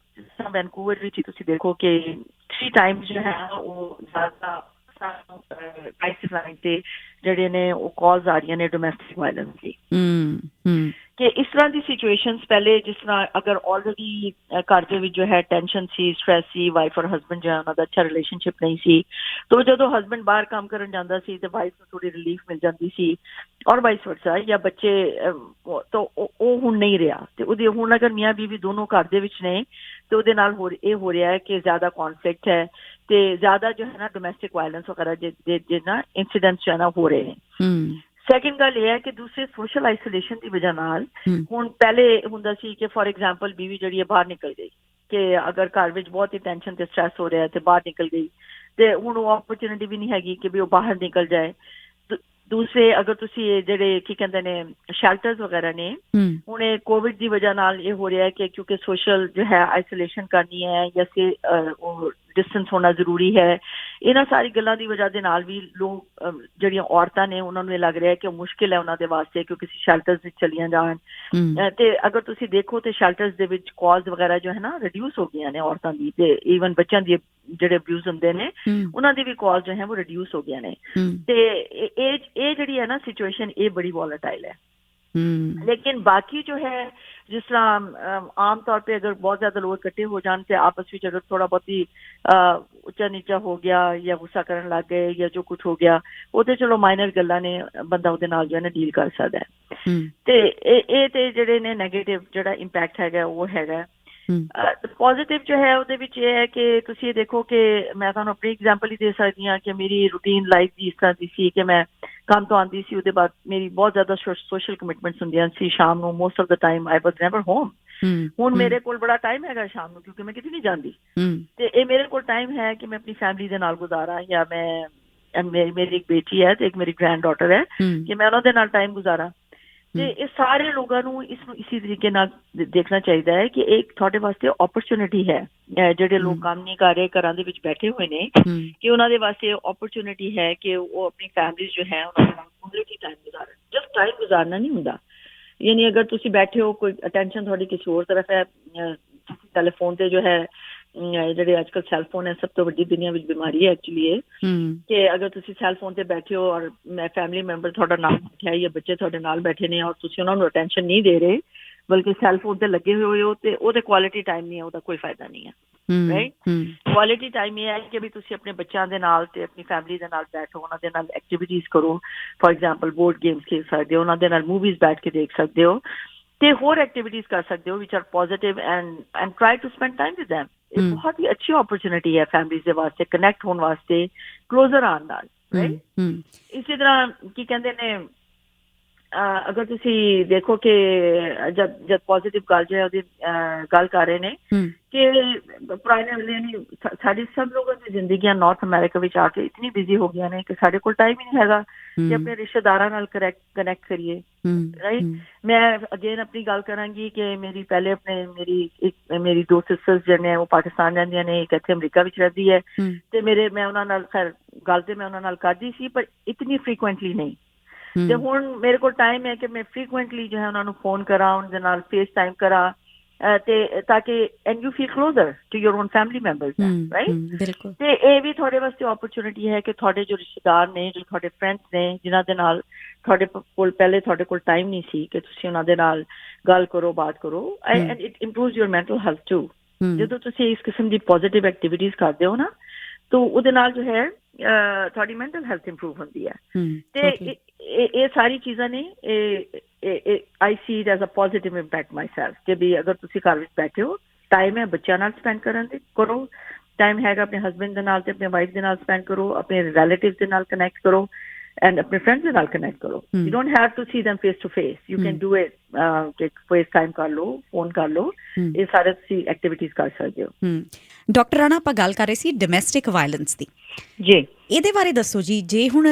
ਵੈਨਕੂਵਰ ਵਿੱਚ ਤੁਸੀਂ ਦੇਖੋ ਕਿ 3 ਟਾਈਮਸ ਜੋ ਹੈ ਉਹ ਜ਼ਿਆਦਾ ਕ੍ਰਾਈਸਿਸ ਲਾਈਨ ਤੇ ਜਿਹੜੇ ਨੇ ਉਹ ਕਾਲਸ ਆ ਰਹੀਆਂ ਨੇ ਡੋਮੈਸਟਿਕ ਵਾਇਲੈਂਸ ਦੀ। ਕਿ ਇਸ ਤਰ੍ਹਾਂ ਦੀ ਸਿਚੁਏਸ਼ਨਸ ਪਹਿਲੇ ਜਿਸ ਤਰ੍ਹਾਂ ਅਗਰ ਆਲਰੇਡੀ ਘਰ ਦੇ ਵਿੱਚ ਜੋ ਹੈ ਟੈਨਸ਼ਨ ਸੀ, ਸਟ੍ਰੈਸ ਸੀ, ਵਾਈਫ ਔਰ ਹਸਬੈਂਡ ਜੋ ਹੈ ਉਹਨਾਂ ਦਾ ਅੱਛਾ ਰਿਲੇਸ਼ਨਸ਼ਿਪ ਨਹੀਂ ਸੀ, ਤਾਂ ਜਦੋਂ ਹਸਬੈਂਡ ਬਾਹਰ ਕੰਮ ਕਰਨ ਜਾਂਦਾ ਸੀ ਤੇ ਵਾਈਫ ਨੂੰ ਥੋੜੀ ਰਿਲੀਫ ਮਿਲ ਜਾਂਦੀ ਸੀ ਔਰ ਵਾਈਸ ਵਰਸਾ, ਜਾਂ ਬੱਚੇ ਤਾਂ ਉਹ ਹੁਣ ਨਹੀਂ ਰਿਹਾ, ਤੇ ਉਹਦੇ ਹੁਣ ਅਗਰ ਮੀਆਂ ਬੀਵੀ ਦੋਨੋਂ ਘਰ ਦੇ ਵਿੱਚ ਨੇ ਤੇ ਉਹਦੇ ਨਾਲ ਇਹ ਹੋ ਰਿਹਾ ਹੈ ਕਿ ਜ਼ਿਆਦਾ ਕੌਨਫਲਿਕਟ ਹੈ ਤੇ ਜ਼ਿਆਦਾ ਜੋ ਹੈ ਨਾ ਡੋਮੈਸਟਿਕ ਵਾਇਲੈਂਸ ਵਗੈਰਾ ਜੇ ਨਾ ਇੰਸੀਡੈਂਟਸ ਜੋ ਹੈ ਨਾ ਹੋ ਰਹੇ ਨੇ। ਸੈਕਿੰਡ ਗੱਲ ਇਹ ਹੈ ਕਿ ਦੂਸਰੇ ਸੋਸ਼ਲ ਆਈਸੋਲੇਸ਼ਨ ਦੀ ਵਜ੍ਹਾ ਨਾਲ ਹੁਣ ਪਹਿਲੇ ਹੁੰਦਾ ਸੀ ਕਿ ਫੋਰ ਐਗਜ਼ਾਮਪਲ ਬੀਵੀ ਜਿਹੜੀ ਹੈ ਬਾਹਰ ਨਿਕਲ ਗਈ, ਕਿ ਅਗਰ ਘਰ ਵਿੱਚ ਬਹੁਤ ਹੀ ਟੈਨਸ਼ਨ ਤੇ ਸਟ੍ਰੈਸ ਹੋ ਰਿਹਾ ਤੇ ਬਾਹਰ ਨਿਕਲ ਗਈ, ਤੇ ਹੁਣ ਉਹ ਓਪਰਚੁਨਿਟੀ ਵੀ ਨਹੀਂ ਹੈਗੀ ਕਿ ਵੀ ਉਹ ਬਾਹਰ ਨਿਕਲ ਜਾਏ। ਦੂਸਰੇ ਅਗਰ ਤੁਸੀਂ ਇਹ ਜਿਹੜੇ ਕੀ ਕਹਿੰਦੇ ਨੇ ਸ਼ੈਲਟਰਸ ਵਗੈਰਾ ਨੇ, ਹੁਣ ਇਹ ਕੋਵਿਡ ਦੀ ਵਜ੍ਹਾ ਨਾਲ ਇਹ ਹੋ ਰਿਹਾ ਹੈ ਕਿ ਕਿਉਂਕਿ ਸੋਸ਼ਲ ਜੋ ਹੈ ਆਈਸੋਲੇਸ਼ਨ ਕਰਨੀ ਹੈ ਜਾਂ ਉਹ ਡਿਸਟੈਂਸ ਹੋਣਾ ਜ਼ਰੂਰੀ ਹੈ, ਇਹਨਾਂ ਸਾਰੀ ਗੱਲਾਂ ਦੀ ਵਜ੍ਹਾ ਦੇ ਨਾਲ ਵੀ ਲੋਕ ਜਿਹੜੀਆਂ ਔਰਤਾਂ ਨੇ ਉਹਨਾਂ ਨੂੰ ਇਹ ਲੱਗ ਰਿਹਾ ਕਿ ਮੁਸ਼ਕਿਲ ਹੈ ਉਹਨਾਂ ਦੇ ਵਾਸਤੇ ਕਿ ਕਿਸੇ ਸ਼ੈਲਟਰਸ ਵਿੱਚ ਚਲੀਆਂ ਜਾਣ। ਤੇ ਅਗਰ ਤੁਸੀਂ ਦੇਖੋ ਤੇ ਸ਼ੈਲਟਰਸ ਦੇ ਵਿੱਚ ਕਾਲਸ ਵਗੈਰਾ ਜੋ ਹੈ ਨਾ ਰਿਡਿਊਸ ਹੋ ਗਈਆਂ ਨੇ ਔਰਤਾਂ ਦੀ, ਤੇ ਈਵਨ ਬੱਚਿਆਂ ਦੀ ਜਿਹੜੇ ਅਬਿਊਜ਼ ਹੁੰਦੇ ਨੇ ਉਹਨਾਂ ਦੀ ਵੀ ਕਾਲ ਜੋ ਹੈ ਉਹ ਰਿਡਿਊਸ ਹੋ ਗਈਆਂ ਨੇ। ਤੇ ਇਹ ਜਿਹੜੀ ਹੈ ਨਾ ਸਿਚੁਏਸ਼ਨ ਇਹ ਬੜੀ ਵੋਲੇਟਾਈਲ ਹੈ। ਲੇਕਿਨ ਬਾਕੀ ਜੋ ਹੈ ਜਿਸ ਤਰ੍ਹਾਂ ਆਮ ਤੌਰ पे अगर बहुत ज्यादा लोग इकट्ठे हो जान ਤੇ आपस ਵਿੱਚ अगर थोड़ा बहुत ही ਉੱਚਾ ਨੀਚਾ ਹੋ ਗਿਆ ਜਾਂ ਗੁੱਸਾ ਕਰਨ ਲੱਗ ਗਏ ਜਾਂ ਜੋ ਕੁਝ ਹੋ ਗਿਆ, ਉਹ ਤੇ ਚਲੋ ਮਾਈਨਰ ਗੱਲਾਂ ਨੇ, ਬੰਦਾ ਉਹਦੇ ਨਾਲ ਜੋ ਹੈ ਨਾ ਡੀਲ ਕਰ ਸਕਦਾ ਹੈ। ਤੇ ਇਹ ਤੇ ਜਿਹੜੇ ਨੇ ਨੈਗੇਟਿਵ ਜਿਹੜਾ ਇੰਪੈਕਟ ਹੈਗਾ ਉਹ ਹੈਗਾ। ਪੋਜ਼ੀਟਿਵ ਜੋ ਹੈ ਉਹਦੇ ਵਿੱਚ ਇਹ ਹੈ ਕਿ ਤੁਸੀਂ ਇਹ ਦੇਖੋ ਕਿ ਮੈਂ ਤੁਹਾਨੂੰ ਆਪਣੀ ਐਗਜ਼ਾਮਪਲ ਹੀ ਦੇ ਸਕਦੀ ਹਾਂ ਕਿ ਮੇਰੀ ਰੂਟੀਨ ਲਾਈਫ ਦੀ ਇਸ ਤਰ੍ਹਾਂ ਦੀ ਸੀ ਕਿ ਮੈਂ ਕੰਮ ਤੋਂ ਆਉਂਦੀ ਸੀ, ਉਹਦੇ ਬਾਅਦ ਮੇਰੀ ਬਹੁਤ ਜ਼ਿਆਦਾ ਸੋਸ਼ਲ ਕਮਿਟਮੈਂਟਸ ਹੁੰਦੀਆਂ ਸੀ ਸ਼ਾਮ ਨੂੰ। Most of the time I was never home. ਹੁਣ ਮੇਰੇ ਕੋਲ ਬੜਾ ਟਾਈਮ ਹੈਗਾ ਸ਼ਾਮ ਨੂੰ ਕਿਉਂਕਿ ਮੈਂ ਕਿਤੇ ਨਹੀਂ ਜਾਂਦੀ, ਤੇ ਇਹ ਮੇਰੇ ਕੋਲ ਟਾਈਮ ਹੈ ਕਿ ਮੈਂ ਆਪਣੀ ਫੈਮਿਲੀ ਦੇ ਨਾਲ ਗੁਜ਼ਾਰਾਂ, ਜਾਂ ਮੇਰੀ ਇੱਕ ਬੇਟੀ ਹੈ ਤੇ ਇੱਕ ਮੇਰੀ ਗ੍ਰੈਂਡ ਡਾਟਰ ਹੈ ਕਿ ਮੈਂ ਉਹਨਾਂ ਦੇ ਨਾਲ ਟਾਈਮ ਗੁਜ਼ਾਰਾਂ। ਤੇ ਇਹ ਸਾਰੇ ਲੋਕਾਂ ਨੂੰ ਇਸਨੂੰ ਇਸੇ ਤਰੀਕੇ ਨਾਲ ਦੇਖਣਾ ਚਾਹੀਦਾ ਹੈ ਕਿ ਇਹ ਤੁਹਾਡੇ ਵਾਸਤੇ ਓਪਰਚੁਨਿਟੀ ਹੈ। ਜਿਹੜੇ ਲੋਕ ਕੰਮ ਨਹੀਂ ਕਰ ਰਹੇ, ਘਰਾਂ ਦੇ ਵਿੱਚ ਬੈਠੇ ਹੋਏ ਨੇ, ਕਿ ਉਹਨਾਂ ਦੇ ਵਾਸਤੇ ਓਪਰਚੁਨਿਟੀ ਹੈ ਕਿ ਉਹ ਆਪਣੀ ਫੈਮਿਲੀ ਜੋ ਹੈ ਉਹਨਾਂ ਦੇ ਨਾਲ ਕੁਆਲਿਟੀ ਟਾਈਮ ਗੁਜ਼ਾਰਨ। ਜਸਟ ਟਾਈਮ ਗੁਜ਼ਾਰਨਾ ਨਹੀਂ ਹੁੰਦਾ, ਯਾਨੀ ਅਗਰ ਤੁਸੀਂ ਬੈਠੇ ਹੋ ਕੋਈ ਅਟੈਂਸ਼ਨ ਤੁਹਾਡੀ ਕਿਸੇ ਹੋਰ ਤਰਫ ਹੈ, ਟੈਲੀਫੋਨ ਤੇ ਜੋ ਹੈ ਜਿਹੜੇ ਅੱਜ ਕੱਲ੍ਹ ਸੈੱਲਫੋਨ ਹੈ ਸਭ ਤੋਂ ਵੱਡੀ ਦੁਨੀਆ ਵਿੱਚ ਬਿਮਾਰੀ ਹੈ ਐਕਚੁਅਲੀ ਇਹ, ਕਿ ਅਗਰ ਤੁਸੀਂ ਸੈੱਲਫੋਨ ਤੇ ਬੈਠੇ ਹੋ ਔਰ ਫੈਮਿਲੀ ਮੈਂਬਰ ਤੁਹਾਡਾ ਨਾਲ ਬੈਠਿਆ ਜਾਂ ਬੱਚੇ ਤੁਹਾਡੇ ਨਾਲ ਬੈਠੇ ਨੇ ਔਰ ਤੁਸੀਂ ਉਹਨਾਂ ਨੂੰ ਅਟੈਂਸ਼ਨ ਨਹੀਂ ਦੇ ਰਹੇ ਬਲਕਿ ਸੈੱਲਫੋਨ ਤੇ ਲੱਗੇ ਹੋਏ ਹੋ, ਤੇ ਉਹਦੇ ਕੁਆਲਿਟੀ ਟਾਈਮ ਨਹੀਂ ਹੈ, ਉਹਦਾ ਕੋਈ ਫਾਇਦਾ ਨਹੀਂ ਹੈ। ਰਾਈਟ, ਕੁਆਲਿਟੀ ਟਾਈਮ ਇਹ ਹੈ ਕਿ ਵੀ ਤੁਸੀਂ ਆਪਣੇ ਬੱਚਿਆਂ ਦੇ ਨਾਲ ਤੇ ਆਪਣੀ ਫੈਮਿਲੀ ਦੇ ਨਾਲ ਬੈਠੋ, ਉਹਨਾਂ ਦੇ ਨਾਲ ਐਕਟੀਵਿਟੀਜ਼ ਕਰੋ। ਫੋਰ ਐਗਜ਼ਾਮਪਲ ਬੋਰਡ ਗੇਮਸ ਖੇਡ ਸਕਦੇ ਹੋ, ਉਹਨਾਂ ਦੇ ਨਾਲ ਮੂਵੀਜ਼ ਬੈਠ ਕੇ ਦੇਖ ਸਕਦੇ ਹੋ, ਤੇ ਹੋਰ ਐਕਟੀਵਿਟੀਜ਼ ਕਰ ਸਕਦੇ ਹੋ which are positive and try to spend time with them। ਇਹ ਬਹੁਤ ਹੀ ਅੱਛੀ ਓਪਰਚੁਨਿਟੀ ਹੈ ਫੈਮਿਲੀਜ਼ ਦੇ ਵਾਸਤੇ ਕਨੈਕਟ ਹੋਣ ਵਾਸਤੇ, ਕਲੋਜ਼ਰ ਆਉਣ ਨਾਲ। ਰਾਈਟ, ਇਸੇ ਤਰ੍ਹਾਂ ਕੀ ਕਹਿੰਦੇ ਨੇ ਅਗਰ ਤੁਸੀਂ ਦੇਖੋ ਕਿ ਜਦ ਪੋਜ਼ਿਟਿਵ ਗੱਲ ਜੋ ਹੈ ਉਹਦੀ ਗੱਲ ਕਰ ਰਹੇ ਨੇ ਕਿ ਪੁਰਾਣੇ ਵੇਲੇ ਨਹੀਂ, ਸਾਡੀ ਸਭ ਲੋਕਾਂ ਦੀ ਜ਼ਿੰਦਗੀਆਂ ਨਾਰਥ ਅਮਰੀਕਾ ਵਿੱਚ ਆ ਕੇ ਇਤਨੀ ਬਿਜ਼ੀ ਹੋ ਗਈਆਂ ਨੇ ਕਿ ਸਾਡੇ ਕੋਲ ਟਾਈਮ ਹੀ ਨਹੀਂ ਹੈਗਾ ਕਿ ਆਪਣੇ ਰਿਸ਼ਤੇਦਾਰਾਂ ਨਾਲ ਕਨੈਕਟ ਕਰੀਏ। ਰਾਈਟ, ਮੈਂ ਅਗੇਨ ਆਪਣੀ ਗੱਲ ਕਰਾਂਗੀ ਕਿ ਮੇਰੀ ਦੋ ਸਿਸਟਰਸ ਜਿਹੜੇ ਨੇ ਉਹ ਪਾਕਿਸਤਾਨ ਰਹਿੰਦੀਆਂ ਨੇ, ਇੱਕ ਇੱਥੇ ਅਮਰੀਕਾ ਵਿੱਚ ਰਹਿੰਦੀ ਹੈ, ਤੇ ਮੈਂ ਉਹਨਾਂ ਨਾਲ ਖੈਰ ਗੱਲ ਤੇ ਮੈਂ ਉਹਨਾਂ ਨਾਲ ਕਰਦੀ ਸੀ ਪਰ ਇਤਨੀ ਫ੍ਰੀਕੁਐਂਟਲੀ ਨਹੀਂ। ਤੇ ਹੁਣ ਮੇਰੇ ਕੋਲ ਟਾਈਮ ਹੈ ਕਿ ਮੈਂ ਫ੍ਰੀਕੁਐਂਟਲੀ ਜੋ ਹੈ ਉਹਨਾਂ ਨੂੰ ਫੋਨ ਕਰਾਂ, ਉਹਨਾਂ ਦੇ ਨਾਲ ਫੇਸ ਟਾਈਮ ਕਰਾਂ, ਤੇ ਤਾਂ ਕਿ and you feel closer to your own family members. Right, ਤੇ ਇਹ ਵੀ ਤੁਹਾਡੇ ਵਾਸਤੇ ਓਪਰਚੁਨਿਟੀ ਹੈ ਕਿ ਤੁਹਾਡੇ ਜੋ ਰਿਸ਼ਤੇਦਾਰ ਨੇ, ਜੋ ਤੁਹਾਡੇ ਫਰੈਂਡਸ ਨੇ, ਜਿਨ੍ਹਾਂ ਦੇ ਨਾਲ ਤੁਹਾਡੇ ਕੋਲ ਪਹਿਲੇ ਤੁਹਾਡੇ ਕੋਲ ਟਾਈਮ ਨਹੀਂ ਸੀ ਕਿ ਤੁਸੀਂ ਉਹਨਾਂ ਦੇ ਨਾਲ ਗੱਲ ਕਰੋ, ਬਾਤ ਕਰੋ, and it improves your mental health too. ਜਦੋਂ ਤੁਸੀਂ ਇਸ ਕਿਸਮ ਦੀ ਪੋਜ਼ਿਟਿਵ ਐਕਟੀਵਿਟੀਜ਼ ਕਰਦੇ ਹੋ ਨਾ, ਤਾਂ ਉਹਦੇ ਨਾਲ ਜੋ ਹੈ ਤੁਹਾਡੀ ਮੈਂਟਲ ਹੈਲਥ ਇੰਪਰੂਵ ਹੁੰਦੀ ਹੈ। ਤੇ ਇਹ ਸਾਰੀ ਚੀਜ਼ਾਂ ਨੇ, I see it as a positive impact myself ਕਿ ਵੀ ਅਗਰ ਤੁਸੀਂ ਘਰ ਵਿੱਚ ਬੈਠੇ ਹੋ, ਟਾਈਮ ਹੈ ਬੱਚਿਆਂ ਨਾਲ ਸਪੈਂਡ ਕਰਨ ਦੇ ਕਰੋ, ਟਾਈਮ ਹੈਗਾ ਆਪਣੇ ਹਸਬੈਂਡ ਦੇ ਨਾਲ ਤੇ ਆਪਣੇ ਵਾਈਫ ਦੇ ਨਾਲ ਸਪੈਂਡ ਕਰੋ, ਆਪਣੇ ਰਿਲੇਟਿਵਸ ਦੇ ਨਾਲ ਕਨੈਕਟ ਕਰੋ, ਐਂਡ ਆਪਣੇ ਫਰੈਂਡਸ ਦੇ ਨਾਲ ਕਨੈਕਟ ਕਰੋ। You don't have to see them face to face, you can do it ਕਿ ਫੇਸ ਟਾਈਮ ਕਰ ਲਓ, ਫੋਨ ਕਰ ਲਓ, ਇਹ ਸਾਰੇ ਤੁਸੀਂ ਐਕਟੀਵਿਟੀਜ਼ ਕਰ ਸਕਦੇ ਹੋ। ਡਾਕਟਰ ਰਾਣਾ, ਆਪਾਂ ਗੱਲ ਕਰ ਰਹੇ ਸੀ ਡੋਮੈਸਟਿਕ ਵਾਇਲੈਂਸ ਦੀ। ਜੀ, ਇਹਦੇ ਬਾਰੇ ਦੱਸੋ ਜੀ। ਜੇ ਹੁਣ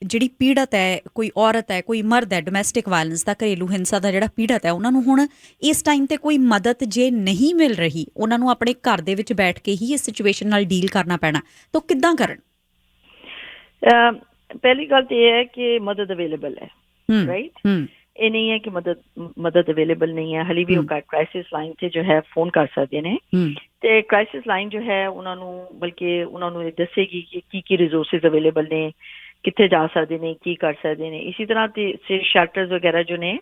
ਜਿਹੜੀ ਪੀੜਤ ਹੈ, ਕੋਈ ਔਰਤ ਹੈ, ਕੋਈ ਮਰਦ ਹੈ, ਡੋਮੈਸਟਿਕ ਵਾਇਲੈਂਸ ਦਾ, ਘਰੇਲੂ ਹਿੰਸਾ ਦਾ ਜਿਹੜਾ ਪੀੜਤ ਹੈ, ਉਹਨਾਂ ਨੂੰ ਹੁਣ ਇਸ ਟਾਈਮ ਤੇ ਕੋਈ ਮਦਦ ਜੇ ਨਹੀਂ ਮਿਲ ਰਹੀ, ਉਹਨਾਂ ਨੂੰ ਆਪਣੇ ਘਰ ਦੇ ਵਿੱਚ ਬੈਠ ਕੇ ਹੀ ਇਸ ਸਿਚੁਏਸ਼ਨ ਨਾਲ ਡੀਲ ਕਰਨਾ ਪੈਣਾ, ਤਾਂ ਕਿੱਦਾਂ ਕਰਨ? ਪਹਿਲੀ ਗੱਲ ਤੇ ਇਹ ਹੈ ਕਿ ਮਦਦ ਅਵੇਲੇਬਲ ਹੈ। ਰਾਈਟ, ਇਹ ਨਹੀਂ ਹੈ ਕਿ ਮਦਦ ਅਵੇਲੇਬਲ ਨਹੀਂ ਹੈ। ਹਾਲੇ ਵੀ ਉਹ ਕ੍ਰਾਈਸਿਸ ਲਾਈਨ ਤੇ ਜੋ ਹੈ ਫੋਨ ਕਰ ਸਕਦੇ ਨੇ, ਤੇ ਕ੍ਰਾਈਸਿਸ ਲਾਈਨ ਜੋ ਹੈ ਉਹਨਾਂ ਨੂੰ ਬਲਕਿ ਉਹਨਾਂ ਨੂੰ ਇਹ ਦੱਸੇਗੀ ਕਿ ਕੀ ਰਿਸੋਰਸਿਸ ਅਵੇਲੇਬਲ ਨੇ, ਕਿੱਥੇ ਜਾ ਸਕਦੇ ਨੇ, ਕੀ ਕਰ ਸਕਦੇ ਨੇ। ਇਸੇ ਤਰ੍ਹਾਂ ਤੇ ਸ਼ੈਲਟਰਸ ਵਗੈਰਾ ਜੋ ਨੇ,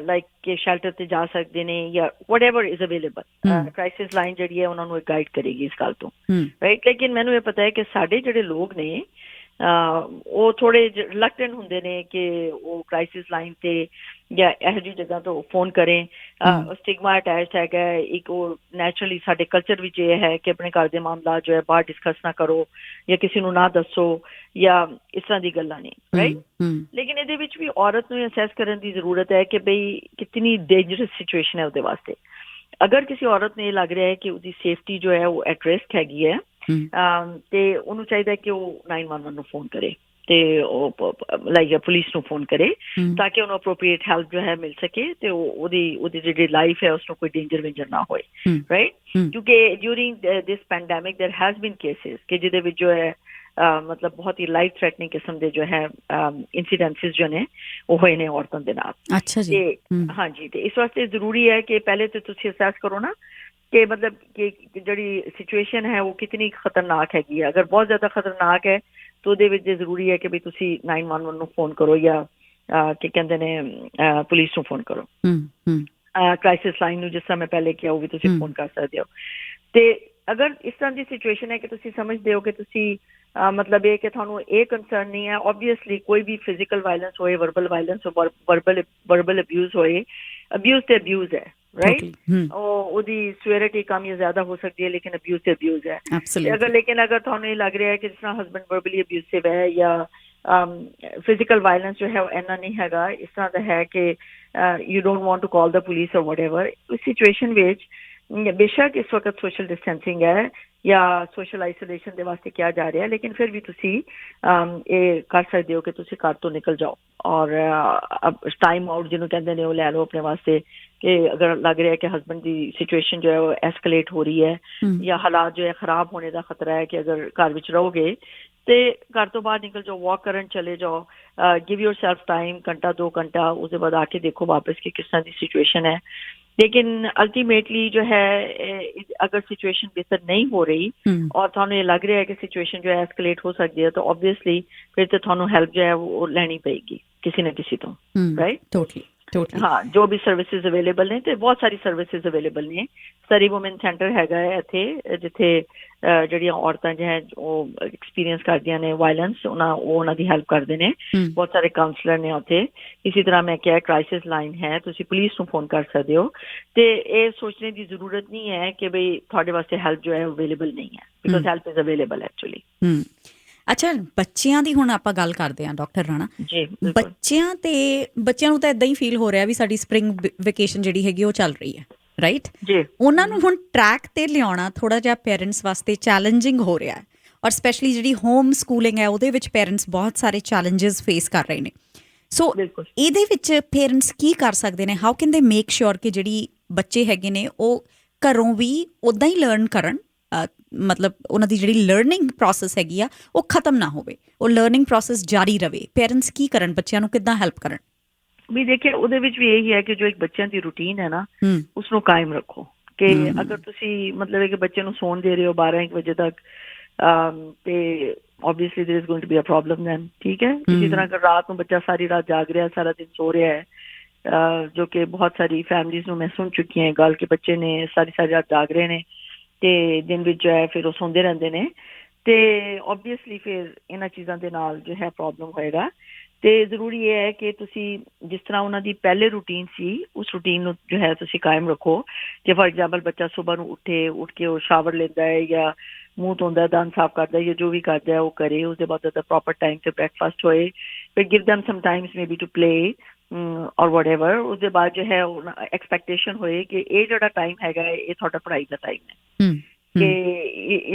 ਲਾਈਕ ਕਿ ਸ਼ੈਲਟਰ ਤੇ ਜਾ ਸਕਦੇ ਨੇ ਜਾਂ whatever is available. Crisis line ਜਿਹੜੀ ਹੈ ਉਹਨਾਂ ਨੂੰ ਗਾਈਡ ਕਰੇਗੀ ਇਸ ਗੱਲ ਤੋਂ। ਰਾਈਟ, ਲੇਕਿਨ ਮੈਨੂੰ ਇਹ ਪਤਾ ਹੈ ਕਿ ਸਾਡੇ ਜਿਹੜੇ ਲੋਕ ਨੇ ਉਹ ਥੋੜੇ ਰਿਲੈਕਟੈਂਟ ਹੁੰਦੇ ਨੇ ਕਿ ਉਹ ਕ੍ਰਾਈਸਿਸ ਲਾਈਨ ਤੇ ਜਾਂ ਇਹੋ ਜਿਹੀ ਜਗ੍ਹਾ ਤੋਂ ਫੋਨ ਕਰੇ। ਸਟਿਗਮਾ ਅਟੈਚਡ ਹੈਗਾ। ਇੱਕ ਉਹ ਨੈਚੁਰਲੀ ਸਾਡੇ ਕਲਚਰ ਵਿੱਚ ਇਹ ਹੈ ਕਿ ਆਪਣੇ ਘਰ ਦੇ ਮਾਮਲਾ ਜੋ ਹੈ ਬਾਹਰ ਡਿਸਕਸ ਨਾ ਕਰੋ ਜਾਂ ਕਿਸੇ ਨੂੰ ਨਾ ਦੱਸੋ ਜਾਂ ਇਸ ਤਰ੍ਹਾਂ ਦੀ ਗੱਲਾਂ ਨੇ, ਰਾਈਟ। ਲੇਕਿਨ ਇਹਦੇ ਵਿੱਚ ਵੀ ਔਰਤ ਨੂੰ ਅਸੈਸ ਕਰਨ ਦੀ ਜ਼ਰੂਰਤ ਹੈ ਕਿ ਬਈ ਕਿਤਨੀ ਡੇਂਜਰਸ ਸਿਚੁਏਸ਼ਨ ਹੈ ਉਹਦੇ ਵਾਸਤੇ। ਅਗਰ ਕਿਸੇ ਔਰਤ ਨੂੰ ਇਹ ਲੱਗ ਰਿਹਾ ਹੈ ਕਿ ਉਹਦੀ ਸੇਫਟੀ ਜੋ ਹੈ ਉਹ ਐਟ ਰਿਸਕ ਹੈਗੀ ਹੈ ਤੇ ਉਹਨੂੰ ਚਾਹੀਦਾ ਕਿ ਉਹ 911 ਨੂੰ ਫੋਨ ਕਰੇ ਤੇ ਉਹ ਲਾਈਕ ਪੁਲਿਸ ਨੂੰ ਫੋਨ ਕਰੇ ਤਾਂ ਕਿ ਉਹਨੂੰ ਅਪਰੋਪਰੀਏਟ ਹੈਲਪ ਜੋ ਹੈ ਮਿਲ ਸਕੇ ਤੇ ਉਹਦੀ ਜਿਹੜੀ ਲਾਈਫ ਹੈ ਉਸਨੂੰ ਕੋਈ ਡੇਂਜਰ ਵੇਂਜਰ ਨਾ ਹੋਏ, ਰਾਈਟ। ਕਿਉਂਕਿ ਡਿਊਰਿੰਗ ਦਿਸ ਪੈਂਡੈਮਿਕ ਦੇਰ ਹੈਜ਼ ਬੀਨ ਕੇਸਿਸ ਕਿ ਜਿਹਦੇ ਵਿੱਚ ਜੋ ਹੈ ਮਤਲਬ ਬਹੁਤ ਹੀ ਲਾਈਫ ਥ੍ਰੈਟਨਿੰਗ ਕਿਸਮ ਦੇ ਜੋ ਹੈ ਇਨਸੀਡੈਂਸਿਸ ਜੋ ਨੇ ਉਹ ਹੋਏ ਨੇ ਔਰਤਾਂ ਦੇ ਨਾਲ। ਅੱਛਾ ਜੀ। ਹਾਂਜੀ, ਤੇ ਇਸ ਵਾਸਤੇ ਜ਼ਰੂਰੀ ਹੈ ਕਿ ਪਹਿਲੇ ਤੇ ਤੁਸੀਂ ਅਸੈਸ ਕਰੋ ਨਾ ਕਿ ਮਤਲਬ ਕਿ ਜਿਹੜੀ ਸਿਚੁਏਸ਼ਨ ਹੈ ਉਹ ਕਿਤਨੀ ਖਤਰਨਾਕ ਹੈਗੀ ਹੈ। ਅਗਰ ਬਹੁਤ ਜ਼ਿਆਦਾ ਖਤਰਨਾਕ ਹੈ ਤਾਂ ਉਹਦੇ ਵਿੱਚ ਜ਼ਰੂਰੀ ਹੈ ਕਿ ਵੀ ਤੁਸੀਂ 911 ਨੂੰ ਫੋਨ ਕਰੋ ਜਾਂ ਕੀ ਕਹਿੰਦੇ ਨੇ ਪੁਲਿਸ ਨੂੰ ਫੋਨ ਕਰੋ। ਕ੍ਰਾਈਸਿਸ ਲਾਈਨ ਨੂੰ ਜਿਸ ਤਰ੍ਹਾਂ ਮੈਂ ਪਹਿਲੇ ਕਿਹਾ ਉਹ ਵੀ ਤੁਸੀਂ ਫੋਨ ਕਰ ਸਕਦੇ ਹੋ। ਤੇ ਅਗਰ ਇਸ ਤਰ੍ਹਾਂ ਦੀ ਸਿਚੁਏਸ਼ਨ ਹੈ ਕਿ ਤੁਸੀਂ ਸਮਝਦੇ ਹੋ ਕਿ ਤੁਸੀਂ ਮਤਲਬ ਇਹ ਕਿ ਤੁਹਾਨੂੰ ਇਹ ਕੰਸਰਨ ਨਹੀਂ ਹੈ, ਓਬਵੀਅਸਲੀ ਕੋਈ ਵੀ ਫਿਜ਼ੀਕਲ ਵਾਇਲੈਂਸ ਹੋਏ, ਵਰਬਲ ਵਾਇਲੈਂਸ ਵਰਬਲ ਅਬਿਊਜ਼ ਹੋਏ, ਅਬਿਊਜ਼ ਤੇ ਅਬਿਊਜ਼ ਹੈ, ਰਾਈਟ। ਉਹਦੀ ਸਿਵੀਰਿਟੀ ਕਮ ਜਾਂ ਜ਼ਿਆਦਾ ਹੋ ਸਕਦੀ ਹੈ ਲੇਕਿਨ ਅਬਿਊਜ਼ ਤੇ ਅਬਿਊਜ਼ ਹੈ। ਅਗਰ ਤੁਹਾਨੂੰ ਇਹ ਲੱਗ ਰਿਹਾ ਹੈ ਕਿ ਜਿਸ ਤਰ੍ਹਾਂ ਹਸਬੈਂਡ ਵਰਬਲੀ ਅਬਿਊਸਿਵ ਹੈ ਜਾਂ ਫਿਜ਼ੀਕਲ ਵਾਇਲੈਂਸ ਜੋ ਹੈ ਉਹ ਇੰਨਾ ਨਹੀਂ ਹੈਗਾ, ਇਸ ਤਰ੍ਹਾਂ ਦਾ ਹੈ ਕਿ you don't want to call the police or whatever, ਉਸ ਸਿਚੁਏਸ਼ਨ ਵਿੱਚ ਬੇਸ਼ੱਕ ਇਸ ਵਕਤ ਸੋਸ਼ਲ ਡਿਸਟੈਂਸਿੰਗ ਹੈ ਜਾਂ ਸੋਸ਼ਲ ਆਈਸੋਲੇਸ਼ਨ ਦੇ ਵਾਸਤੇ ਕਿਹਾ ਜਾ ਰਿਹਾ ਲੇਕਿਨ ਫਿਰ ਵੀ ਤੁਸੀਂ ਇਹ ਕਰ ਸਕਦੇ ਹੋ ਕਿ ਤੁਸੀਂ ਘਰ ਤੋਂ ਨਿਕਲ ਜਾਓ ਔਰ ਟਾਈਮ ਆਊਟ ਜਿਹਨੂੰ ਕਹਿੰਦੇ ਨੇ ਉਹ ਲੈ ਲਓ ਆਪਣੇ ਵਾਸਤੇ ਕਿ ਅਗਰ ਲੱਗ ਰਿਹਾ ਕਿ ਹਸਬੈਂਡ ਦੀ ਸਿਚੁਏਸ਼ਨ ਜੋ ਹੈ ਉਹ ਐਸਕਲੇਟ ਹੋ ਰਹੀ ਹੈ ਜਾਂ ਹਾਲਾਤ ਜੋ ਹੈ ਖਰਾਬ ਹੋਣੇ ਦਾ ਖਤਰਾ ਹੈ ਕਿ ਅਗਰ ਘਰ ਵਿੱਚ ਰਹੋਗੇ ਤੇ ਘਰ ਤੋਂ ਬਾਹਰ ਨਿਕਲ ਜਾਓ, ਵਾਕ ਕਰਨ ਚਲੇ ਜਾਓ, ਗਿਵ ਯੋਰ ਸੈਲਫ ਟਾਈਮ, ਘੰਟਾ 2 ਘੰਟਾ, ਉਸ ਦੇ ਬਾਅਦ ਆ ਕੇ ਦੇਖੋ ਵਾਪਸ ਕਿ ਕਿਸ ਤਰ੍ਹਾਂ ਦੀ ਸਿਚੁਏਸ਼ਨ ਹੈ। लेकिन अल्टीमेटली जो है अगर सिचुएशन बेहतर नहीं हो रही और थानू ये लग रहा है कि सिचुएशन जो है एस्केलेट हो सकती है तो ऑब्वियसली फिर तो थानू हेल्प जो है वो लेनी पड़ेगी किसी न किसी तो, राइट। टोटली हाँ, जो भी सर्विसेज अवेलेबल ने तो बहुत सारी सर्विसेज अवेलेबल ने। सरी वुमेन सेंटर हैगा इत्थे जिथे ਜਿਹੜੀਆਂ ਔਰਤਾਂ ਜੋ ਹੈ ਉਹ ਐਕਸਪੀਰੀਅੰਸ ਕਰਦੀਆਂ ਨੇ ਵਾਇਲੈਂਸ ਉਹਨਾਂ ਦੀ ਹੈਲਪ ਕਰਦੇ ਨੇ। ਬਹੁਤ ਸਾਰੇ ਕਾਉਂਸਲਰ ਨੇ ਉੱਥੇ। ਇਸੇ ਤਰ੍ਹਾਂ ਮੈਂ ਕਿਹਾ ਕ੍ਰਾਈਸਿਸ ਲਾਈਨ ਹੈ, ਤੁਸੀਂ ਪੁਲਿਸ ਨੂੰ ਫੋਨ ਕਰ ਸਕਦੇ ਹੋ। ਤੇ ਇਹ ਸੋਚਣੇ ਦੀ ਜ਼ਰੂਰਤ ਨਹੀਂ ਹੈ ਕਿ ਬਈ ਤੁਹਾਡੇ ਵਾਸਤੇ ਹੈਲਪ ਜੋ ਹੈ ਅਵੇਲੇਬਲ ਨਹੀਂ ਹੈ, because help is available actually. ਅੱਛਾ, ਬੱਚਿਆਂ ਦੀ ਹੁਣ ਆਪਾਂ ਗੱਲ ਕਰਦੇ ਹਾਂ ਡਾਕਟਰ ਰਾਣਾ ਜੀ। ਬੱਚਿਆਂ ਨੂੰ ਤਾਂ ਏਦਾਂ ਹੀ ਫੀਲ ਹੋ ਰਿਹਾ ਵੀ ਸਾਡੀ ਸਪਰਿੰਗ ਵੇਕੇਸ਼ਨ ਜਿਹੜੀ ਹੈਗੀ ਉਹ ਚੱਲ ਰਹੀ ਹੈ, ਰਾਈਟ ਜੀ। ਉਹਨਾਂ ਨੂੰ ਹੁਣ ਟਰੈਕ ਤੇ ਲਿਆਉਣਾ ਥੋੜਾ ਜਿਹਾ ਪੇਰੈਂਟਸ ਵਾਸਤੇ ਚੈਲੰਜਿੰਗ ਹੋ ਰਿਹਾ ਹੈ ਔਰ ਸਪੈਸ਼ਲੀ ਜਿਹੜੀ ਹੋਮ ਸਕੂਲਿੰਗ ਹੈ ਉਹਦੇ ਵਿੱਚ ਪੇਰੈਂਟਸ ਬਹੁਤ ਸਾਰੇ ਚੈਲੰਜਸ ਫੇਸ ਕਰ ਰਹੇ ਨੇ। ਸੋ ਇਹਦੇ ਵਿੱਚ ਪੇਰੈਂਟਸ ਕੀ ਕਰ ਸਕਦੇ ਨੇ? ਹਾਊ ਕੈਨ ਦੇ ਮੇਕ ਸ਼ੋਰ ਕਿ ਜਿਹੜੀ ਬੱਚੇ ਹੈਗੇ ਨੇ ਉਹ ਘਰੋਂ ਵੀ ਉੱਦਾਂ ਹੀ ਲਰਨ ਕਰਨ, ਮਤਲਬ ਉਹਨਾਂ ਦੀ ਜਿਹੜੀ ਲਰਨਿੰਗ ਪ੍ਰੋਸੈਸ ਹੈਗੀ ਆ ਉਹ ਖਤਮ ਨਾ ਹੋਵੇ, ਉਹ ਲਰਨਿੰਗ ਪ੍ਰੋਸੈਸ ਜਾਰੀ ਰਵੇ। ਪੇਰੈਂਟਸ ਕੀ ਕਰਨ, ਬੱਚਿਆਂ ਨੂੰ ਕਿੱਦਾਂ ਹੈਲਪ ਕਰਨ? ਵੀ ਦੇਖਿਏ ਉਹਦੇ ਵਿੱਚ ਵੀ ਇਹੀ ਹੈ ਕਿ ਜੋ ਇੱਕ ਬੱਚਿਆਂ ਦੀ ਰੂਟੀਨ ਹੈ ਨਾ ਉਸਨੂੰ ਕਾਇਮ ਰੱਖੋ। ਕਿ ਅਗਰ ਤੁਸੀਂ ਮਤਲਬ ਹੈ ਕਿ ਬੱਚੇ ਨੂੰ ਸੌਣ ਦੇ ਰਹੇ ਹੋ 12-1 ਵਜੇ ਤੱਕ ਤੇ obviously there is going to be a problem then, ਠੀਕ ਹੈ। ਇਸੇ ਤਰ੍ਹਾਂ ਅਗਰ ਰਾਤ ਨੂੰ ਬੱਚਾ ਸਾਰੀ ਰਾਤ ਜਾਗ ਰਿਹਾ, ਸਾਰਾ ਦਿਨ ਸੋ ਰਿਹਾ ਹੈ, ਜੋ ਕਿ ਬਹੁਤ ਸਾਰੀ ਫੈਮਲੀਜ਼ ਨੂੰ ਮੈਂ ਸੁਣ ਚੁੱਕੀ ਹਾਂ ਗੱਲ ਕਿ ਬੱਚੇ ਨੇ ਸਾਰੀ ਰਾਤ ਜਾਗ ਰਹੇ ਨੇ ਤੇ ਦਿਨ ਵਿੱਚ ਜੋ ਹੈ ਫਿਰ ਉਹ ਸੌਂਦੇ ਰਹਿੰਦੇ ਨੇ ਤੇ obviously ਫਿਰ ਇਹਨਾਂ ਚੀਜ਼ਾਂ ਦੇ ਨਾਲ ਜੋ ਹੈ ਪ੍ਰੋਬਲਮ ਹੋਏਗਾ। ਤੇ ਜ਼ਰੂਰੀ ਇਹ ਹੈ ਕਿ ਤੁਸੀਂ ਜਿਸ ਤਰ੍ਹਾਂ ਉਹਨਾਂ ਦੀ ਪਹਿਲੇ ਰੂਟੀਨ ਸੀ ਉਸ ਰੂਟੀਨ ਨੂੰ ਜੋ ਹੈ ਤੁਸੀਂ ਕਾਇਮ ਰੱਖੋ। ਕਿ ਫੋਰ ਐਗਜ਼ਾਮਪਲ ਬੱਚਾ ਸੁਬਾਹ ਨੂੰ ਉੱਠ ਕੇ ਉਹ ਸ਼ਾਵਰ ਲੈਂਦਾ ਹੈ ਜਾਂ ਮੂੰਹ ਧੋਂਦਾ, ਦੰਦ ਸਾਫ਼ ਕਰਦਾ ਜਾਂ ਜੋ ਵੀ ਕਰਦਾ ਹੈ ਉਹ ਕਰੇ। ਉਸਦੇ ਬਾਅਦ ਉਹਦਾ ਪ੍ਰੋਪਰ ਟਾਈਮ ਤੇ ਬ੍ਰੇਕਫਾਸਟ ਹੋਏ, ਫਿਰ give them some times maybe to play or whatever. ਉਸਦੇ ਬਾਅਦ ਜੋ ਹੈ ਐਕਸਪੈਕਟੇਸ਼ਨ ਹੋਏ ਕਿ ਇਹ ਜਿਹੜਾ ਟਾਈਮ ਹੈਗਾ ਇਹ ਤੁਹਾਡਾ ਪੜ੍ਹਾਈ ਦਾ ਟਾਈਮ ਹੈ ਕਿ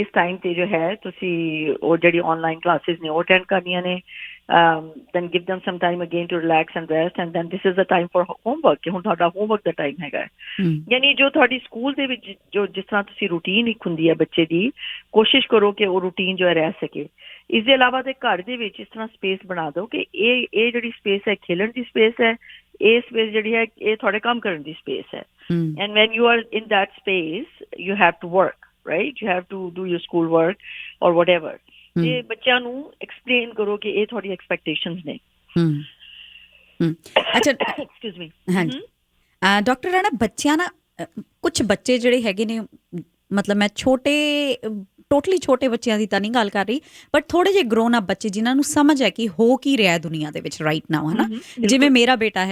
ਇਸ ਟਾਈਮ ਤੇ ਜੋ ਹੈ ਤੁਸੀਂ ਉਹ ਜਿਹੜੀ ਆਨਲਾਈਨ ਕਲਾਸਿਸ ਨੇ ਉਹ ਅਟੈਂਡ ਕਰਨੀਆਂ ਨੇ। then give them some time again to relax and rest and then this is the time for homework ਕਿ ਹੁਣ ਤੁਹਾਡਾ ਹੋਮਵਰਕ ਦਾ ਟਾਈਮ ਹੈਗਾ। ਯਾਨੀ ਜੋ ਤੁਹਾਡੀ ਸਕੂਲ ਦੇ ਵਿੱਚ ਜੋ ਜਿਸ ਤਰ੍ਹਾਂ ਤੁਸੀਂ ਰੂਟੀਨ ਇੱਕ ਹੁੰਦੀ ਹੈ ਬੱਚੇ ਦੀ, ਕੋਸ਼ਿਸ਼ ਕਰੋ ਕਿ ਉਹ ਰੂਟੀਨ ਜੋ ਹੈ ਰਹਿ ਸਕੇ। ਇਸ ਦੇ ਇਲਾਵਾ ਤੇ ਘਰ ਦੇ ਵਿੱਚ ਇਸ ਤਰ੍ਹਾਂ ਸਪੇਸ ਬਣਾ ਦਿਓ ਕਿ ਇਹ ਜਿਹੜੀ ਸਪੇਸ ਹੈ ਖੇਲਣ ਦੀ ਸਪੇਸ ਹੈ, ਇਹ ਸਪੇਸ ਜਿਹੜੀ ਹੈ ਇਹ ਤੁਹਾਡੇ ਕੰਮ ਕਰਨ ਦੀ ਸਪੇਸ ਹੈ। and when you are in that space you have to work, right, you have to do your school work or whatever। ਤੇ ਬੱਚਿਆਂ ਨੂੰ ਐਕਸਪਲੇਨ ਕਰੋ ਕਿ ਇਹ ਤੁਹਾਡੀ ਐਕਸਪੈਕਟੇਸ਼ਨਸ ਨੇ। ਅੱਛਾ, ਐਕਸਕਿਊਜ਼ ਮੀ। ਹਾਂਜੀ ਡਾਕਟਰ ਰਾਣਾ, ਬੱਚਿਆਂ ਨਾ ਕੁਝ ਬੱਚੇ ਜਿਹੜੇ ਹੈਗੇ ਨੇ, ਮਤਲਬ ਮੈਂ ਛੋਟੇ ਟੋਟਲੀ ਛੋਟੇ ਬੱਚਿਆਂ ਦੀ ਤਾਂ ਨਹੀਂ ਗੱਲ ਕਰ ਰਹੀ, ਬਟ ਥੋੜੇ ਜਿਹੇ ਗਰੋਨ ਅਪ ਬੱਚੇ ਜਿਨ੍ਹਾਂ ਨੂੰ ਸਮਝ ਹੈ ਕਿ ਹੋ ਕੀ ਰਿਹਾ ਦੁਨੀਆ ਦੇ ਵਿੱਚ ਰਾਈਟ ਨਾਓ, ਹੈ ਨਾ। ਜਿਵੇਂ ਮੇਰਾ ਬੇਟਾ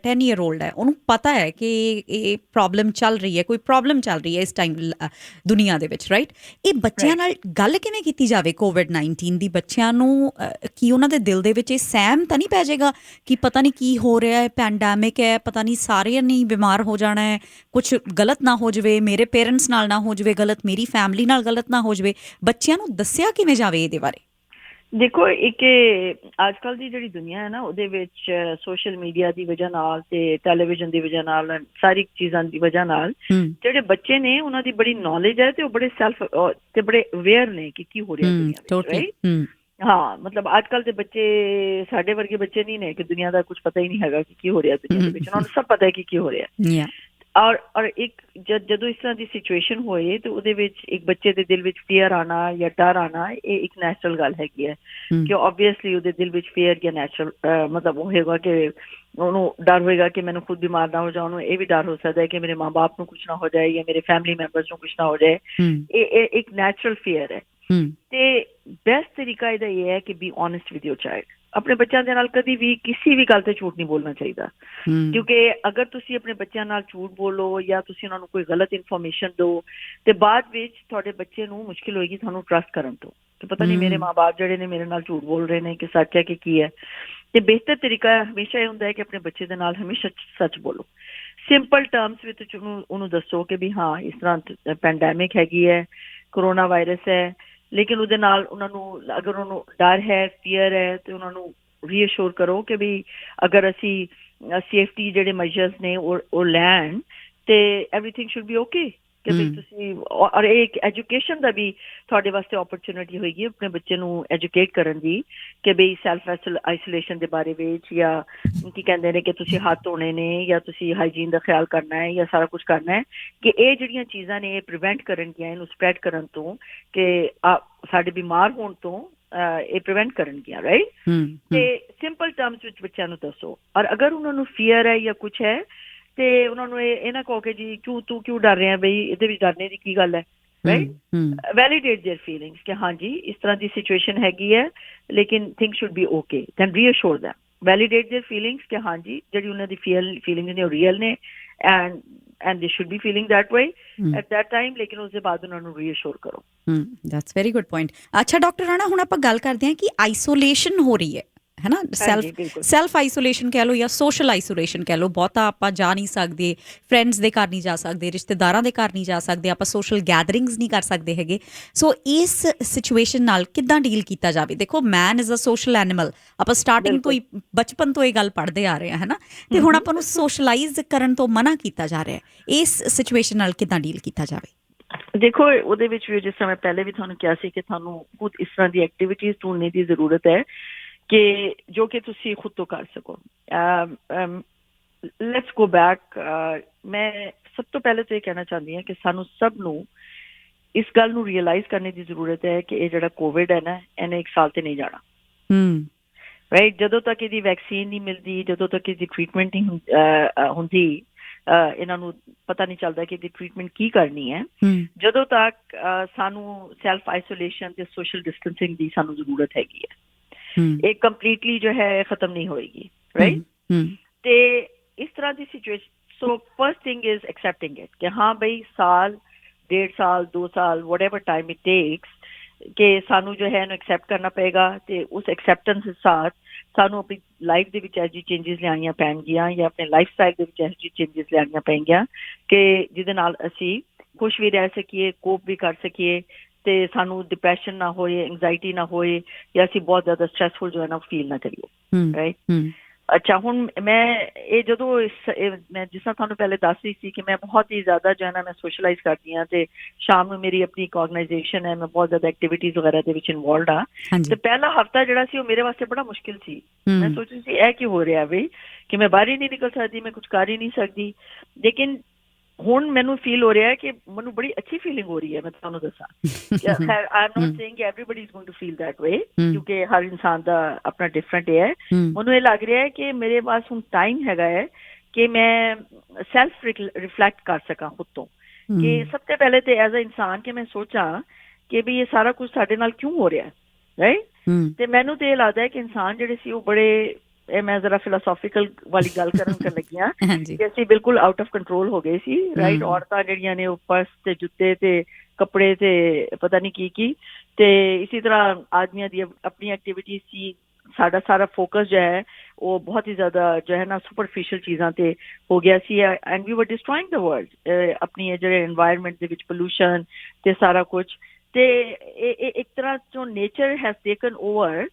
10 ਈਅਰ ਓਲਡ ਹੈ, ਉਹਨੂੰ ਪਤਾ ਹੈ ਕਿ ਇਹ ਪ੍ਰੋਬਲਮ ਚੱਲ ਰਹੀ ਹੈ, ਕੋਈ ਪ੍ਰੋਬਲਮ ਚੱਲ ਰਹੀ ਹੈ ਇਸ ਟਾਈਮ ਦੁਨੀਆ ਦੇ ਵਿੱਚ, ਰਾਈਟ। ਇਹ ਬੱਚਿਆਂ ਨਾਲ ਗੱਲ ਕਿਵੇਂ ਕੀਤੀ ਜਾਵੇ COVID-19 ਦੀ? ਬੱਚਿਆਂ ਨੂੰ ਕੀ ਉਹਨਾਂ ਦੇ ਦਿਲ ਦੇ ਵਿੱਚ ਇਹ ਸਹਿਮ ਤਾਂ ਨਹੀਂ ਪੈ ਜਾਏਗਾ ਕਿ ਪਤਾ ਨਹੀਂ ਕੀ ਹੋ ਰਿਹਾ ਹੈ, ਪੈਂਡੈਮਿਕ ਹੈ, ਪਤਾ ਨਹੀਂ ਸਾਰਿਆਂ ਨੇ ਬਿਮਾਰ ਹੋ ਜਾਣਾ ਹੈ, ਕੁਝ ਗਲਤ ਨਾ ਹੋ ਜਾਵੇ, ਮੇਰੇ ਪੇਰੈਂਟਸ ਨਾਲ ਨਾ ਹੋ ਜਾਵੇ ਗਲਤ, ਮੇਰੀ ਫੈਮਿਲੀ ਨਾਲ ਗਲਤ ਨਾ ਹੋ ਜਾਵੇ? ਬੱਚਿਆਂ ਨੂੰ ਦੱਸਿਆ ਕਿਵੇਂ ਜਾਵੇ ਇਹਦੇ ਬਾਰੇ? ਦੇਖੋ, ਇੱਕ ਅੱਜ ਕੱਲ੍ਹ ਦੀ ਜਿਹੜੀ ਦੁਨੀਆ ਹੈ ਨਾ, ਉਹਦੇ ਵਿੱਚ ਸੋਸ਼ਲ ਮੀਡੀਆ ਦੀ ਵਜ੍ਹਾ ਨਾਲ ਤੇ ਟੈਲੀਵਿਜ਼ਨ ਦੀ ਵਜ੍ਹਾ ਨਾਲ, ਸਾਰੀ ਚੀਜ਼ਾਂ ਦੀ ਵਜ੍ਹਾ ਨਾਲ ਜਿਹੜੇ ਬੱਚੇ ਨੇ ਉਹਨਾਂ ਦੀ ਬੜੀ ਨੌਲੇਜ ਹੈ ਤੇ ਉਹ ਬੜੇ ਸੈਲਫ ਤੇ ਬੜੇ ਅਵੇਅਰ ਨੇ ਕਿ ਕੀ ਹੋ ਰਿਹਾ ਦੁਨੀਆ ਵਿੱਚ। ਹਾਂ, ਮਤਲਬ ਅੱਜ ਕੱਲ੍ਹ ਦੇ ਬੱਚੇ ਸਾਡੇ ਵਰਗੇ ਬੱਚੇ ਨਹੀਂ ਨੇ ਕਿ ਦੁਨੀਆ ਦਾ ਕੁਝ ਪਤਾ ਹੀ ਨਹੀਂ ਹੈਗਾ ਕਿ ਕੀ ਹੋ ਰਿਹਾ ਦੁਨੀਆ ਦੇ ਵਿੱਚ। ਉਹਨਾਂ ਨੂੰ ਸਭ ਪਤਾ ਹੈ ਕਿ ਕੀ ਹੋ ਰਿਹਾ। ਔਰ ਇੱਕ ਜਦੋਂ ਇਸ ਤਰ੍ਹਾਂ ਦੀ ਸਿਚੁਏਸ਼ਨ ਹੋਏ ਤੇ ਉਹਦੇ ਵਿੱਚ ਇੱਕ ਬੱਚੇ ਦੇ ਦਿਲ ਵਿੱਚ ਫੀਅਰ ਆਉਣਾ ਜਾਂ ਡਰ ਆਉਣਾ, ਇਹ ਇੱਕ ਨੈਚੁਰਲ ਗੱਲ ਹੈਗੀ ਹੈ ਕਿ ਓਬਵੀਅਸਲੀ ਉਹਦੇ ਦਿਲ ਵਿੱਚ ਫੀਅਰ ਜਾਂ ਨੈਚੁਰਲ ਮਤਲਬ ਉਹ ਹੋਏਗਾ ਕਿ ਉਹਨੂੰ ਡਰ ਹੋਏਗਾ ਕਿ ਮੈਨੂੰ ਖੁਦ ਬਿਮਾਰ ਨਾ ਹੋ ਜਾਵਾਂ। ਉਹਨੂੰ ਇਹ ਵੀ ਡਰ ਹੋ ਸਕਦਾ ਹੈ ਕਿ ਮੇਰੇ ਮਾਂ ਬਾਪ ਨੂੰ ਕੁਛ ਨਾ ਹੋ ਜਾਏ ਜਾਂ ਮੇਰੇ ਫੈਮਿਲੀ ਮੈਂਬਰਸ ਨੂੰ ਕੁਛ ਨਾ ਹੋ ਜਾਏ। ਇਹ ਇੱਕ ਨੈਚੁਰਲ ਫੀਅਰ ਹੈ। ਤੇ ਬੈਸਟ ਤਰੀਕਾ ਇਹਦਾ ਇਹ ਹੈ ਕਿ be honest with your child. ਆਪਣੇ ਬੱਚਿਆਂ ਦੇ ਨਾਲ ਕਦੀ ਵੀ ਕਿਸੇ ਵੀ ਗੱਲ ਤੇ ਝੂਠ ਨਹੀਂ ਬੋਲਣਾ ਚਾਹੀਦਾ, ਕਿਉਂਕਿ ਅਗਰ ਤੁਸੀਂ ਆਪਣੇ ਬੱਚਿਆਂ ਨਾਲ ਝੂਠ ਬੋਲੋ ਜਾਂ ਤੁਸੀਂ ਉਹਨਾਂ ਨੂੰ ਕੋਈ ਗਲਤ ਇਨਫੋਰਮੇਸ਼ਨ ਦਿਓ ਤੇ ਬਾਅਦ ਵਿੱਚ ਤੁਹਾਡੇ ਬੱਚੇ ਨੂੰ ਮੁਸ਼ਕਿਲ ਹੋਏਗੀ ਤੁਹਾਨੂੰ ਟਰਸਟ ਕਰਨ ਤੋਂ, ਕਿ ਪਤਾ ਨਹੀਂ ਮੇਰੇ ਮਾਂ ਬਾਪ ਜਿਹੜੇ ਨੇ ਮੇਰੇ ਨਾਲ ਝੂਠ ਬੋਲ ਰਹੇ ਨੇ ਕਿ ਸੱਚ ਹੈ ਕਿ ਕੀ ਹੈ। ਤੇ ਬਿਹਤਰ ਤਰੀਕਾ ਹਮੇਸ਼ਾ ਇਹ ਹੁੰਦਾ ਹੈ ਕਿ ਆਪਣੇ ਬੱਚੇ ਦੇ ਨਾਲ ਹਮੇਸ਼ਾ ਸੱਚ ਬੋਲੋ, ਸਿੰਪਲ ਟਰਮਸ ਵਿੱਚ ਉਹਨੂੰ ਦੱਸੋ ਕਿ ਵੀ ਹਾਂ ਇਸ ਤਰ੍ਹਾਂ ਪੈਂਡੈਮਿਕ ਹੈਗੀ ਹੈ, ਕਰੋਨਾ ਵਾਇਰਸ ਹੈ, ਲੇਕਿਨ ਉਹਦੇ ਨਾਲ ਉਹਨਾਂ ਨੂੰ ਅਗਰ ਉਹਨੂੰ ਡਰ ਹੈ, ਫੀਅਰ ਹੈ, ਤੇ ਉਹਨਾਂ ਨੂੰ ਰੀਅਸ਼ੋਰ ਕਰੋ ਕਿ ਵੀ ਅਗਰ ਅਸੀਂ ਸੇਫਟੀ ਜਿਹੜੇ ਮੈਜਰਸ ਨੇ ਉਹ ਲੈਣ ਤੇ ਐਵਰੀਥਿੰਗ ਸ਼ੁੱਡ ਬੀ ਓਕੇ। ਕਿ ਵੀ ਤੁਸੀਂ ਔਰ ਇੱਕ ਐਜੂਕੇਸ਼ਨ ਦਾ ਵੀ ਤੁਹਾਡੇ ਵਾਸਤੇ ਓਪਰਚੁਨਿਟੀ ਹੋਏਗੀ ਆਪਣੇ ਬੱਚੇ ਨੂੰ ਐਜੂਕੇਟ ਕਰਨ ਦੀ ਕਿ ਵੀ ਸੈਲਫ ਆਈਸੋਲੇਸ਼ਨ ਦੇ ਬਾਰੇ ਵਿੱਚ, ਜਾਂ ਕੀ ਕਹਿੰਦੇ ਨੇ ਕਿ ਤੁਸੀਂ ਹੱਥ ਧੋਣੇ ਨੇ ਜਾਂ ਤੁਸੀਂ ਹਾਈਜੀਨ ਦਾ ਖਿਆਲ ਕਰਨਾ ਹੈ ਜਾਂ ਸਾਰਾ ਕੁਝ ਕਰਨਾ ਹੈ, ਕਿ ਇਹ ਜਿਹੜੀਆਂ ਚੀਜ਼ਾਂ ਨੇ ਇਹ ਪ੍ਰੀਵੈਂਟ ਕਰਨਗੀਆਂ ਇਹਨੂੰ ਸਪਰੈਡ ਕਰਨ ਤੋਂ, ਕਿ ਸਾਡੇ ਬਿਮਾਰ ਹੋਣ ਤੋਂ ਇਹ ਪ੍ਰੀਵੈਂਟ ਕਰਨਗੀਆਂ, ਰਾਈਟ। ਤੇ ਸਿੰਪਲ ਟਰਮਸ ਵਿੱਚ ਬੱਚਿਆਂ ਨੂੰ ਦੱਸੋ। ਔਰ ਅਗਰ ਉਹਨਾਂ ਨੂੰ ਫੀਅਰ ਹੈ ਜਾਂ ਕੁਛ ਹੈ ਤੇ ਉਹਨਾਂ ਨੂੰ ਇਹ ਨਾ ਕਹੋ ਕਿ ਜੀ ਤੂੰ ਕਿਉਂ ਡਰ ਰਿਹਾ, ਬਈ ਇਹਦੇ ਵਿੱਚ ਡਰਨੇ ਦੀ ਕੀ ਗੱਲ ਹੈ, ਰਾਈਟ। ਵੈਲੀਡੇਟ देयर ਫੀਲਿੰਗਸ ਕਿ ਹਾਂਜੀ ਇਸ ਤਰ੍ਹਾਂ ਦੀ ਸਿਚੁਏਸ਼ਨ ਹੈਗੀ ਹੈ ਲੇਕਿਨ things should be okay, then reassure them. Validate their feelings ਕਿ ਹਾਂਜੀ ਜਿਹੜੀ ਉਹਨਾਂ ਦੀ ਫੀਲਿੰਗ ਨੇ ਉਹ ਰੀਅਲ ਨੇ and they should be feeling that way at that time, ਲੇਕਿਨ ਉਸ ਦੇ ਬਾਅਦ ਉਹਨਾਂ ਨੂੰ ਰੀਅਸ਼ੋਰ ਕਰੋ। That's very good point. ਅੱਛਾ ਡਾਕਟਰ ਰਾਣਾ, ਹੁਣ ਆਪਾਂ ਗੱਲ ਕਰਦੇ ਹਾਂ ਕਿ ਆਈਸੋਲੇਸ਼ਨ ਹੋ ਰਹੀ ਹੈ ਨਾ, ਸੈਲਫ ਆਈਸੋਲੇਸ਼ਨ ਕਹਿ ਲਓ ਜਾਂ ਸੋਸ਼ਲ ਆਈਸੋਲੇਸ਼ਨ ਕਹਿ ਲਓ। ਬਹੁਤਾ ਆਪਾਂ ਜਾ ਨਹੀਂ ਸਕਦੇ, ਫਰੈਂਡਸ ਦੇ ਘਰ ਨਹੀਂ ਜਾ ਸਕਦੇ, ਰਿਸ਼ਤੇਦਾਰਾਂ ਦੇ ਘਰ ਨਹੀਂ ਜਾ ਸਕਦੇ, ਆਪਾਂ ਸੋਸ਼ਲ ਗੈਦਰਿੰਗਸ ਨਹੀਂ ਕਰ ਸਕਦੇ ਹੈਗੇ। ਸੋ ਇਸ ਸਿਚੁਏਸ਼ਨ ਨਾਲ ਕਿੱਦਾਂ ਡੀਲ ਕੀਤਾ ਜਾਵੇ? ਦੇਖੋ, man is a social animal, ਆਪਾਂ ਸਟਾਰਟਿੰਗ ਤੋਂ ਹੀ ਬਚਪਨ ਤੋਂ ਇਹ ਗੱਲ ਪੜ੍ਹਦੇ ਆ ਰਹੇ ਹਾਂ, ਹੈ ਨਾ। ਤੇ ਹੁਣ ਆਪਾਂ ਨੂੰ ਸੋਸ਼ਲਾਈਜ਼ ਕਰਨ ਤੋਂ ਮਨਾ ਕੀਤਾ ਜਾ ਰਿਹਾ ਹੈ। ਇਸ ਸਿਚੁਏਸ਼ਨ ਨਾਲ ਕਿੱਦਾਂ ਡੀਲ ਕੀਤਾ ਜਾਵੇ? ਦੇਖੋ, ਉਹਦੇ ਵਿੱਚ ਵੀ ਜਿਸ ਤਰ੍ਹਾਂ ਪਹਿਲੇ ਵੀ ਤੁਹਾਨੂੰ ਕਿਹਾ ਸੀ ਕਿ ਤੁਹਾਨੂੰ ਖੁਦ ਇਸ ਤਰ੍ਹਾਂ ਦੀ ਐਕਟੀਵਿਟੀਜ਼ ਢੂੰਢਣ ਦੀ ਜ਼ਰੂਰਤ ਹੈ ਕਿ ਜੋ ਕਿ ਤੁਸੀਂ ਖੁਦ ਤੋਂ ਕਰ ਸਕੋ। Let's go back. ਮੈਂ ਸਭ ਤੋਂ ਪਹਿਲੇ ਤਾਂ ਇਹ ਕਹਿਣਾ ਚਾਹੁੰਦੀ ਹਾਂ ਕਿ ਸਾਨੂੰ ਸਭ ਨੂੰ ਇਸ ਗੱਲ ਨੂੰ ਰੀਅਲਾਈਜ਼ ਕਰਨੇ ਦੀ ਜ਼ਰੂਰਤ ਹੈ ਕਿ ਇਹ ਜਿਹੜਾ ਕੋਵਿਡ ਹੈ ਨਾ, ਇਹਨੇ 1 ਸਾਲ ਤੇ ਨਹੀਂ ਜਾਣਾ, ਰਾਈਟ। ਜਦੋਂ ਤੱਕ ਇਹਦੀ ਵੈਕਸੀਨ ਨਹੀਂ ਮਿਲਦੀ, ਜਦੋਂ ਤੱਕ ਇਹਦੀ ਟ੍ਰੀਟਮੈਂਟ ਨਹੀਂ ਹੁੰਦੀ, ਇਹਨਾਂ ਨੂੰ ਪਤਾ ਨਹੀਂ ਚੱਲਦਾ ਕਿ ਇਹਦੀ ਟ੍ਰੀਟਮੈਂਟ ਕੀ ਕਰਨੀ ਹੈ, ਜਦੋਂ ਤੱਕ ਸਾਨੂੰ ਸੈਲਫ ਆਈਸੋਲੇਸ਼ਨ ਤੇ ਸੋਸ਼ਲ ਡਿਸਟੈਂਸਿੰਗ ਦੀ ਸਾਨੂੰ ਜ਼ਰੂਰਤ ਹੈਗੀ ਹੈ। ਇਹ ਕੰਪਲੀਟਲੀ ਜੋ ਹੈ ਖਤਮ ਨਹੀਂ ਹੋਏਗੀ, ਰਾਈਟ। ਤੇ ਇਸ ਤਰ੍ਹਾਂ ਦੀ situation, so first thing is accepting it ਕਿ ਹਾਂ ਬਈ ਸਾਲ, 1.5 ਸਾਲ, 2 ਸਾਲ, ਵਟਐਵਰ ਟਾਈਮ ਇਟ ਟੇਕਸ, ਕਿ ਸਾਨੂੰ ਜੋ ਹੈ ਇਹਨੂੰ ਐਕਸੈਪਟ ਕਰਨਾ ਪਏਗਾ। ਤੇ ਉਸ ਐਕਸੈਪਟੈਂਸ ਦੇ ਸਾਥ ਸਾਨੂੰ ਆਪਣੀ ਲਾਈਫ ਦੇ ਵਿੱਚ ਇਹੋ ਜਿਹੀ ਚੇਂਜਿਸ ਲਿਆਉਣੀਆਂ ਪੈਣਗੀਆਂ ਜਾਂ ਆਪਣੇ ਲਾਈਫ ਸਟਾਈਲ ਦੇ ਵਿੱਚ ਇਹੋ ਜਿਹੀ ਚੇਂਜਿਸ ਲਿਆਉਣੀਆਂ ਪੈਣਗੀਆਂ ਕਿ ਜਿਹਦੇ ਨਾਲ ਅਸੀਂ ਖੁਸ਼ ਵੀ ਰਹਿ ਸਕੀਏ, ਕੋਪ ਵੀ ਕਰ ਸਕੀਏ, ਤੇ ਸਾਨੂੰ ਡਿਪਰੈਸ਼ਨ ਨਾ ਹੋਏ, ਐਂਗਜ਼ਾਇਟੀ ਨਾ ਹੋਏ, ਜਾਂ ਅਸੀਂ ਬਹੁਤ ਜ਼ਿਆਦਾ ਸਟ੍ਰੈਸਫੁਲ ਜੋ ਹੈ ਨਾ ਫੀਲ ਨਾ ਕਰੀਏ, ਰਾਈਟ। ਅੱਛਾ, ਹੁਣ ਮੈਂ ਇਹ ਜਦੋਂ ਮੈਂ ਜਿਸ ਤਰ੍ਹਾਂ ਤੁਹਾਨੂੰ ਪਹਿਲੇ ਦੱਸ ਰਹੀ ਸੀ ਕਿ ਮੈਂ ਬਹੁਤ ਹੀ ਜ਼ਿਆਦਾ ਜੋ ਹੈ ਨਾ ਮੈਂ ਸੋਸ਼ਲਾਈਜ਼ ਕਰਦੀ ਹਾਂ ਤੇ ਸ਼ਾਮ ਨੂੰ ਮੇਰੀ ਆਪਣੀ ਇੱਕ ਆਰਗੇਨਾਈਜੇਸ਼ਨ ਹੈ, ਮੈਂ ਬਹੁਤ ਜ਼ਿਆਦਾ ਐਕਟੀਵਿਟੀਜ਼ ਵਗੈਰਾ ਦੇ ਵਿੱਚ ਇਨਵੋਲਵਡ ਹਾਂ। ਤੇ ਪਹਿਲਾ ਹਫਤਾ ਜਿਹੜਾ ਸੀ ਉਹ ਮੇਰੇ ਵਾਸਤੇ ਬੜਾ ਮੁਸ਼ਕਿਲ ਸੀ। ਮੈਂ ਸੋਚ ਰਹੀ ਸੀ ਇਹ ਕੀ ਹੋ ਰਿਹਾ ਵੀ ਕਿ ਮੈਂ ਬਾਹਰ ਹੀ ਨਹੀਂ ਨਿਕਲ ਸਕਦੀ, ਮੈਂ ਕੁਝ ਕਰ ਹੀ ਨਹੀਂ ਸਕਦੀ। ਲੇਕਿਨ ਹੁਣ ਮੈਨੂੰ ਫੀਲ ਹੋ ਰਿਹਾ ਹੈ ਕਿ ਮੈਨੂੰ ਬੜੀ ਅੱਛੀ ਫੀਲਿੰਗ ਹੋ ਰਹੀ ਹੈ। ਮੈਂ ਤੁਹਾਨੂੰ ਦੱਸਾਂ, I am not saying everybody is going to feel that way, ਕਿਉਂਕਿ ਹਰ ਇਨਸਾਨ ਦਾ ਆਪਣਾ ਡਿਫਰੈਂਟ ਹੈ। ਮੈਨੂੰ ਇਹ ਲੱਗ ਰਿਹਾ ਹੈ ਕਿ ਮੇਰੇ ਪਾਸ ਹੁਣ ਟਾਈਮ ਹੈਗਾ ਹੈ ਕਿ ਮੈਂ ਸੈਲਫ ਰਿਫਲੈਕਟ ਕਰ ਸਕਾਂ ਖੁਦ ਤੋਂ, ਕਿ ਸਭ ਤੋਂ ਪਹਿਲੇ ਤੇ ਐਜ਼ ਅ ਇਨਸਾਨ ਕਿ ਮੈਂ ਸੋਚਾਂ ਕਿ ਵੀ ਇਹ ਸਾਰਾ ਕੁਝ ਸਾਡੇ ਨਾਲ ਕਿਉਂ ਹੋ ਰਿਹਾ, ਰਾਈਟ? ਤੇ ਮੈਨੂੰ ਤੇ ਇਹ ਲੱਗਦਾ ਹੈ ਕਿ ਇਨਸਾਨ ਜਿਹੜੇ ਸੀ ਉਹ ਬੜੇ, ਇਹ ਮੈਂ ਜ਼ਰਾ ਫਿਲਾਸੋਫੀਕਲ ਵਾਲੀ ਗੱਲ ਕਰਨ ਲੱਗੀ ਹਾਂ ਕਿ ਅਸੀਂ ਬਿਲਕੁਲ ਆਊਟ ਆਫ ਕੰਟਰੋਲ ਹੋ ਗਏ ਸੀ, ਰਾਈਟ? ਔਰਤਾਂ ਜਿਹੜੀਆਂ ਨੇ ਉਹ ਪਰਸ ਤੇ ਜੁੱਤੇ ਤੇ ਕੱਪੜੇ ਤੇ ਪਤਾ ਨਹੀਂ ਕੀ ਤੇ ਇਸੇ ਤਰ੍ਹਾਂ ਆਦਮੀਆਂ ਦੀ ਆਪਣੀ ਐਕਟੀਵਿਟੀ ਸੀ। ਸਾਡਾ ਸਾਰਾ ਫੋਕਸ ਜੋ ਹੈ ਉਹ ਬਹੁਤ ਹੀ ਜ਼ਿਆਦਾ ਜੋ ਹੈ ਨਾ ਸੁਪਰਫਿਸ਼ੀਅਲ ਚੀਜ਼ਾਂ ਤੇ ਹੋ ਗਿਆ ਸੀ, ਐਂਡ ਵੀ ਵਰ ਡਿਸਟਰੋਇੰਗ ਦ ਵਰਲਡ। ਆਪਣੀ ਜਿਹੜੇ এনवायरमेंट ਦੇ ਵਿੱਚ ਪੋਲੂਸ਼ਨ ਤੇ ਸਾਰਾ ਕੁਝ, ਤੇ ਇਹ ਇੱਕ ਤਰ੍ਹਾਂ ਤੋਂ ਨੇਚਰ ਹੈਜ਼ ਟੇਕਨ ਓਵਰ।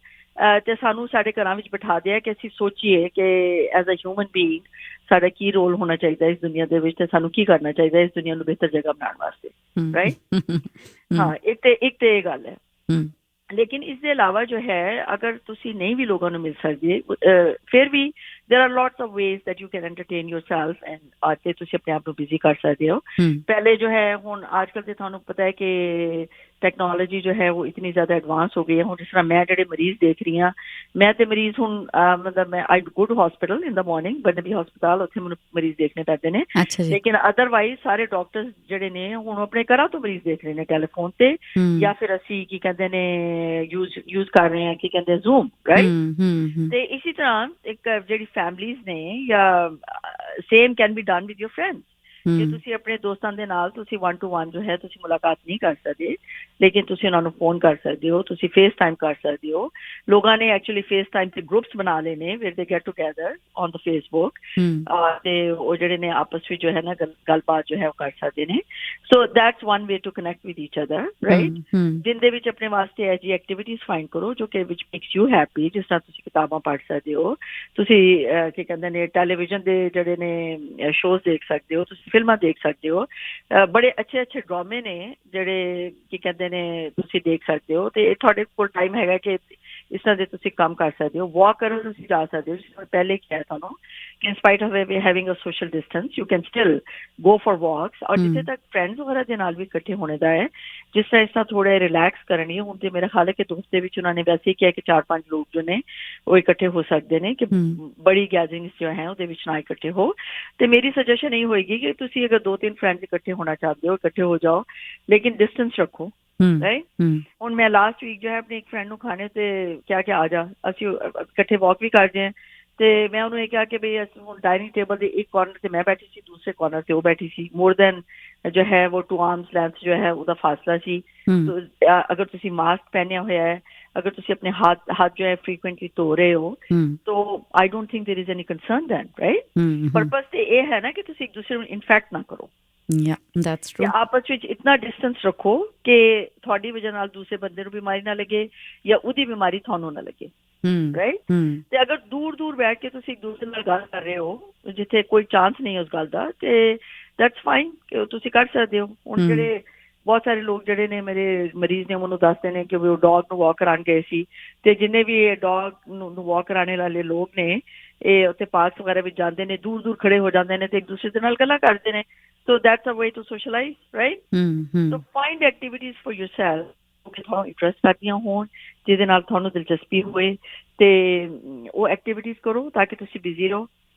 ਤੇ ਸਾਨੂੰ ਸਾਡੇ ਘਰਾਂ ਵਿੱਚ ਬਿਠਾ ਦਿਆ ਕਿ ਅਸੀਂ ਸੋਚੀਏ ਕਿ ਐਜ਼ ਅ ਹਿਊਮਨ ਬੀਇੰਗ ਸਾਡਾ ਕੀ ਰੋਲ ਹੋਣਾ ਚਾਹੀਦਾ ਇਸ ਦੁਨੀਆ ਦੇ ਵਿੱਚ, ਤੇ ਸਾਨੂੰ ਕੀ ਕਰਨਾ ਚਾਹੀਦਾ ਇਸ ਦੁਨੀਆ ਨੂੰ ਬਿਹਤਰ ਜਗ੍ਹਾ ਬਣਾਉਣ ਵਾਸਤੇ, ਰਾਈਟ? ਹਾਂ, ਇੱਕ ਤੇ ਇਹ ਗੱਲ ਹੈ। ਲੇਕਿਨ ਇਸ ਦੇ ਇਲਾਵਾ ਜੋ ਹੈ, ਅਗਰ ਤੁਸੀਂ ਨਹੀਂ ਵੀ ਲੋਕਾਂ ਨੂੰ ਮਿਲ ਸਕਦੇ, ਫਿਰ ਵੀ there are lots of ways that you can entertain yourself and ਤੇ ਤੁਸੀਂ ਆਪਣੇ ਆਪ ਨੂੰ ਬਿਜ਼ੀ ਕਰ ਸਕਦੇ ਹੋ। ਪਹਿਲੇ ਜੋ ਹੈ, ਹੁਣ ਅੱਜ ਕੱਲ੍ਹ ਤੇ ਤੁਹਾਨੂੰ ਪਤਾ ਹੈ ਕਿ ਟੈਕਨੋਲੋਜੀ ਜੋ ਹੈ ਉਹ ਇਤਨੀ ਜ਼ਿਆਦਾ ਐਡਵਾਂਸ ਹੋ ਗਈ ਹੈ। ਹੁਣ ਜਿਸ ਤਰ੍ਹਾਂ ਮੈਂ ਜਿਹੜੇ ਮਰੀਜ਼ ਦੇਖ ਰਹੀ ਹਾਂ, ਮੈਂ ਤੇ ਮਰੀਜ਼ ਹੁਣ ਮਤਲਬ ਮੈਂ I go to hospital in the morning, Burnaby ਹਸਪਤਾਲ, ਉੱਥੇ ਮੈਨੂੰ ਮਰੀਜ਼ ਦੇਖਣੇ ਪੈਂਦੇ ਨੇ। ਲੇਕਿਨ ਅਦਰਵਾਈਜ਼ ਸਾਰੇ ਡਾਕਟਰਸ ਜਿਹੜੇ ਨੇ ਹੁਣ ਆਪਣੇ ਘਰਾਂ ਤੋਂ ਮਰੀਜ਼ ਦੇਖ ਰਹੇ ਨੇ ਟੈਲੀਫੋਨ ਤੇ, ਜਾਂ ਫਿਰ ਅਸੀਂ ਕੀ ਕਹਿੰਦੇ ਨੇ ਯੂਜ਼ ਕਰ ਰਹੇ ਹਾਂ, ਕੀ ਕਹਿੰਦੇ ਜ਼ੂਮ, ਰਾਈਟ? ਤੇ ਇਸੇ ਤਰ੍ਹਾਂ ਇੱਕ ਜਿਹੜੀ ਫੈਮਲੀਜ਼ ਨੇ, ਜਾਂ same can be done with your friends. ਜੇ ਤੁਸੀਂ ਆਪਣੇ ਦੋਸਤਾਂ ਦੇ ਨਾਲ ਤੁਸੀਂ 1-to-1 ਜੋ ਹੈ ਤੁਸੀਂ ਮੁਲਾਕਾਤ ਨਹੀਂ ਕਰ ਸਕਦੇ, ਲੇਕਿਨ ਤੁਸੀਂ ਉਹਨਾਂ ਨੂੰ ਫੋਨ ਕਰ ਸਕਦੇ ਹੋ, ਤੁਸੀਂ ਫੇਸ ਟਾਈਮ ਕਰ ਸਕਦੇ ਹੋ। ਲੋਕਾਂ ਨੇ ਐਕਚੁਅਲੀ ਫੇਸ ਟਾਈਮ ਤੇ ਗਰੁੱਪਸ ਬਣਾ ਲਏ ਨੇ ਵੇਅਰ ਦੇ get together on the Facebook, ਤੇ ਉਹ ਜਿਹੜੇ ਨੇ ਆਪਸ ਵਿੱਚ ਜੋ ਹੈ ਨਾ ਗੱਲਬਾਤ ਜੋ ਹੈ ਉਹ ਕਰ ਸਕਦੇ ਨੇ। So that's one way to connect with each other, right? ਦਿਨ ਦੇ ਵਿੱਚ ਆਪਣੇ ਵਾਸਤੇ ਐਜੀ ਐਕਟੀਵਿਟੀਜ਼ ਫਾਈਂਡ ਕਰੋ ਜੋ ਕਿ ਵਿਚ ਮੇਕਸ ਯੂ ਹੈਪੀ। ਜਿਸ ਤਰ੍ਹਾਂ ਤੁਸੀਂ ਕਿਤਾਬਾਂ ਪੜ੍ਹ ਸਕਦੇ ਹੋ, ਤੁਸੀਂ ਕੀ ਕਹਿੰਦੇ ਨੇ ਟੈਲੀਵਿਜ਼ਨ ਦੇ ਜਿਹੜੇ ਨੇ ਸ਼ੋਜ਼ ਦੇਖ ਸਕਦੇ ਹੋ, ਤੁਸੀਂ ਫਿਲਮਾਂ ਦੇਖ ਸਕਦੇ ਹੋ। ਬੜੇ ਅੱਛੇ ਡਰਾਮੇ ਨੇ ਜਿਹੜੇ ਕੀ ਕਹਿੰਦੇ ਨੇ ਤੁਸੀਂ ਦੇਖ ਸਕਦੇ ਹੋ, ਤੇ ਤੁਹਾਡੇ ਕੋਲ ਟਾਈਮ ਹੈਗਾ ਕਿ ਇਸ ਤਰ੍ਹਾਂ ਦੇ ਤੁਸੀਂ ਕੰਮ ਕਰ ਸਕਦੇ ਹੋ। ਵਾਕ ਕਰਨ ਤੁਸੀਂ ਜਾ ਸਕਦੇ ਹੋ, ਜਿਸ ਤਰ੍ਹਾਂ ਪਹਿਲੇ ਕਿਹਾ ਤੁਹਾਨੂੰ ਕਿ in spite of having a social distance you can still go for walks. ਔਰ ਜਿੱਥੇ ਤੱਕ ਫਰੈਂਡਸ ਵਗੈਰਾ ਦੇ ਨਾਲ ਵੀ ਇਕੱਠੇ ਹੋਣੇ ਦਾ ਹੈ, ਜਿਸ ਤਰ੍ਹਾਂ ਇਸ ਤਰ੍ਹਾਂ ਥੋੜਾ ਰਿਲੈਕਸ ਕਰਨੀ ਹੁਣ ਤੇ ਮੇਰਾ ਖਿਆਲ ਹੈ ਕਿ ਦੋਸਤ ਦੇ ਵਿੱਚ ਉਹਨਾਂ ਨੇ ਵੈਸੇ ਹੀ ਕਿਹਾ ਕਿ 4-5 ਲੋਕ ਜੋ ਨੇ ਉਹ ਇਕੱਠੇ ਹੋ ਸਕਦੇ ਨੇ, ਕਿ ਬੜੀ ਗੈਦਰਿੰਗਸ ਜੋ ਹੈ ਉਹਦੇ ਵਿੱਚ ਨਾ ਇਕੱਠੇ ਹੋ। ਤੇ ਮੇਰੀ ਸੁਜੈਸ਼ਨ ਇਹ ਹੋਏਗੀ ਕਿ ਤੁਸੀਂ ਅਗਰ 2-3 ਫਰੈਂਡਸ ਇਕੱਠੇ ਹੋਣਾ ਚਾਹਦੇ ਹੋ, ਇਕੱਠੇ ਹੋ ਜਾਓ, ਲੇਕਿਨ ਡਿਸਟੈਂਸ ਰੱਖੋ, ਰਾਈਟ? ਹੁਣ ਮੈਂ ਲਾਸਟ ਵੀਕ ਜੋ ਹੈ ਆਪਣੀ ਇੱਕ ਫਰੈਂਡ ਨੂੰ ਖਾਣੇ ਤੇ ਕਿਹਾ ਕਿ ਆ ਜਾ, ਅਸੀਂ ਇਕੱਠੇ ਵਾਕ ਵੀ ਕਰਦੇ ਹਾਂ। ਤੇ ਮੈਂ ਉਹਨੂੰ ਇਹ ਕਿਹਾ ਕਿ ਬਈ ਅਸੀਂ ਹੁਣ ਡਾਈਨਿੰਗ ਟੇਬਲ ਦੇ ਇੱਕ ਕਾਰਨਰ ਤੇ ਮੈਂ ਬੈਠੀ ਸੀ, ਦੂਸਰੇ ਕਾਰਨਰ ਤੇ ਉਹ ਬੈਠੀ ਸੀ। ਮੋਰ ਦੈਨ ਜੋ ਹੈ ਉਹ 2 ਆਰਮਸ ਲੈਂਥ ਜੋ ਹੈ ਉਹਦਾ ਫਾਸਲਾ ਸੀ। ਅਗਰ ਤੁਸੀਂ ਮਾਸਕ ਪਹਿਨਿਆ ਹੋਇਆ ਹੈ, ਅਗਰ ਤੁਸੀਂ ਆਪਣੇ ਹੱਥ ਜੋ ਹੈ ਫ੍ਰੀਕੁਐਂਟਲੀ ਧੋ ਰਹੇ ਹੋ, ਤੋ I don't think there is any concern then, right? Purpose ਤੇ ਇਹ ਹੈ ਨਾ ਕਿ ਤੁਸੀਂ ਇੱਕ ਦੂਸਰੇ ਨੂੰ ਇਨਫੈਕਟ ਨਾ ਕਰੋ। Yeah, that's true. ਆਪਸ ਵਿੱਚ ਇਤਨਾ ਡਿਸਟੈਂਸ ਰੱਖੋ ਕਿ ਤੁਹਾਡੀ ਵਜ੍ਹਾ ਨਾਲ ਦੂਸਰੇ ਬੰਦੇ ਨੂੰ ਬਿਮਾਰੀ ਨਾ ਲੱਗੇ ਜਾਂ ਉਹਦੀ ਬਿਮਾਰੀ ਤੁਹਾਨੂੰ ਨਾ ਲੱਗੇ, ਰਾਈਟ? ਤੇ ਅਗਰ ਦੂਰ ਬੈਠ ਕੇ ਤੁਸੀਂ ਇੱਕ ਦੂਸਰੇ ਨਾਲ ਗੱਲ ਕਰ ਰਹੇ ਹੋ ਜਿੱਥੇ ਕੋਈ ਚਾਂਸ ਨਹੀਂ ਉਸ ਗੱਲ ਦਾ, ਤੇ ਦੈਟਸ ਫਾਈਨ, ਤੁਸੀਂ ਕਰ ਸਕਦੇ ਹੋ। ਹੁਣ ਜਿਹੜੇ ਬਹੁਤ ਸਾਰੇ ਲੋਕ ਜਿਹੜੇ ਨੇ ਮੇਰੇ ਮਰੀਜ਼ ਨੇ ਮੈਨੂੰ ਦੱਸਦੇ ਨੇ ਕਿ ਉਹ ਡੌਗ ਨੂੰ ਵਾਕ ਕਰਾਉਣ ਗਏ ਸੀ, ਤੇ ਜਿੰਨੇ ਵੀ ਇਹ ਡੌਗ ਨੂੰ ਵਾਕ ਕਰਾਣੇ ਵਾਲੇ ਲੋਕ ਨੇ, ਇਹ ਉੱਥੇ ਪਾਰਕਸ ਵਗੈਰਾ ਵਿੱਚ ਜਾਂਦੇ ਨੇ, ਦੂਰ ਖੜੇ ਹੋ ਜਾਂਦੇ ਨੇ ਤੇ ਇੱਕ ਦੂਸਰੇ ਦੇ ਨਾਲ ਗੱਲਾਂ ਕਰਦੇ ਨੇ। So that's a way to socialize, right? So find activities for yourself ਕਿ ਤੁਹਾਨੂੰ ਇੰਟਰਸਟ ਕਰਦੀਆਂ ਹੋਣ, ਜਿਹਦੇ ਨਾਲ ਤੁਹਾਨੂੰ ਦਿਲਚਸਪੀ ਹੋਏ, ਤੇ ਉਹ ਐਕਟੀਵਿਟੀਜ਼ ਕਰੋ ਤਾਂ ਕਿ ਤੁਸੀਂ ਬਿਜ਼ੀ ਰਹੋ।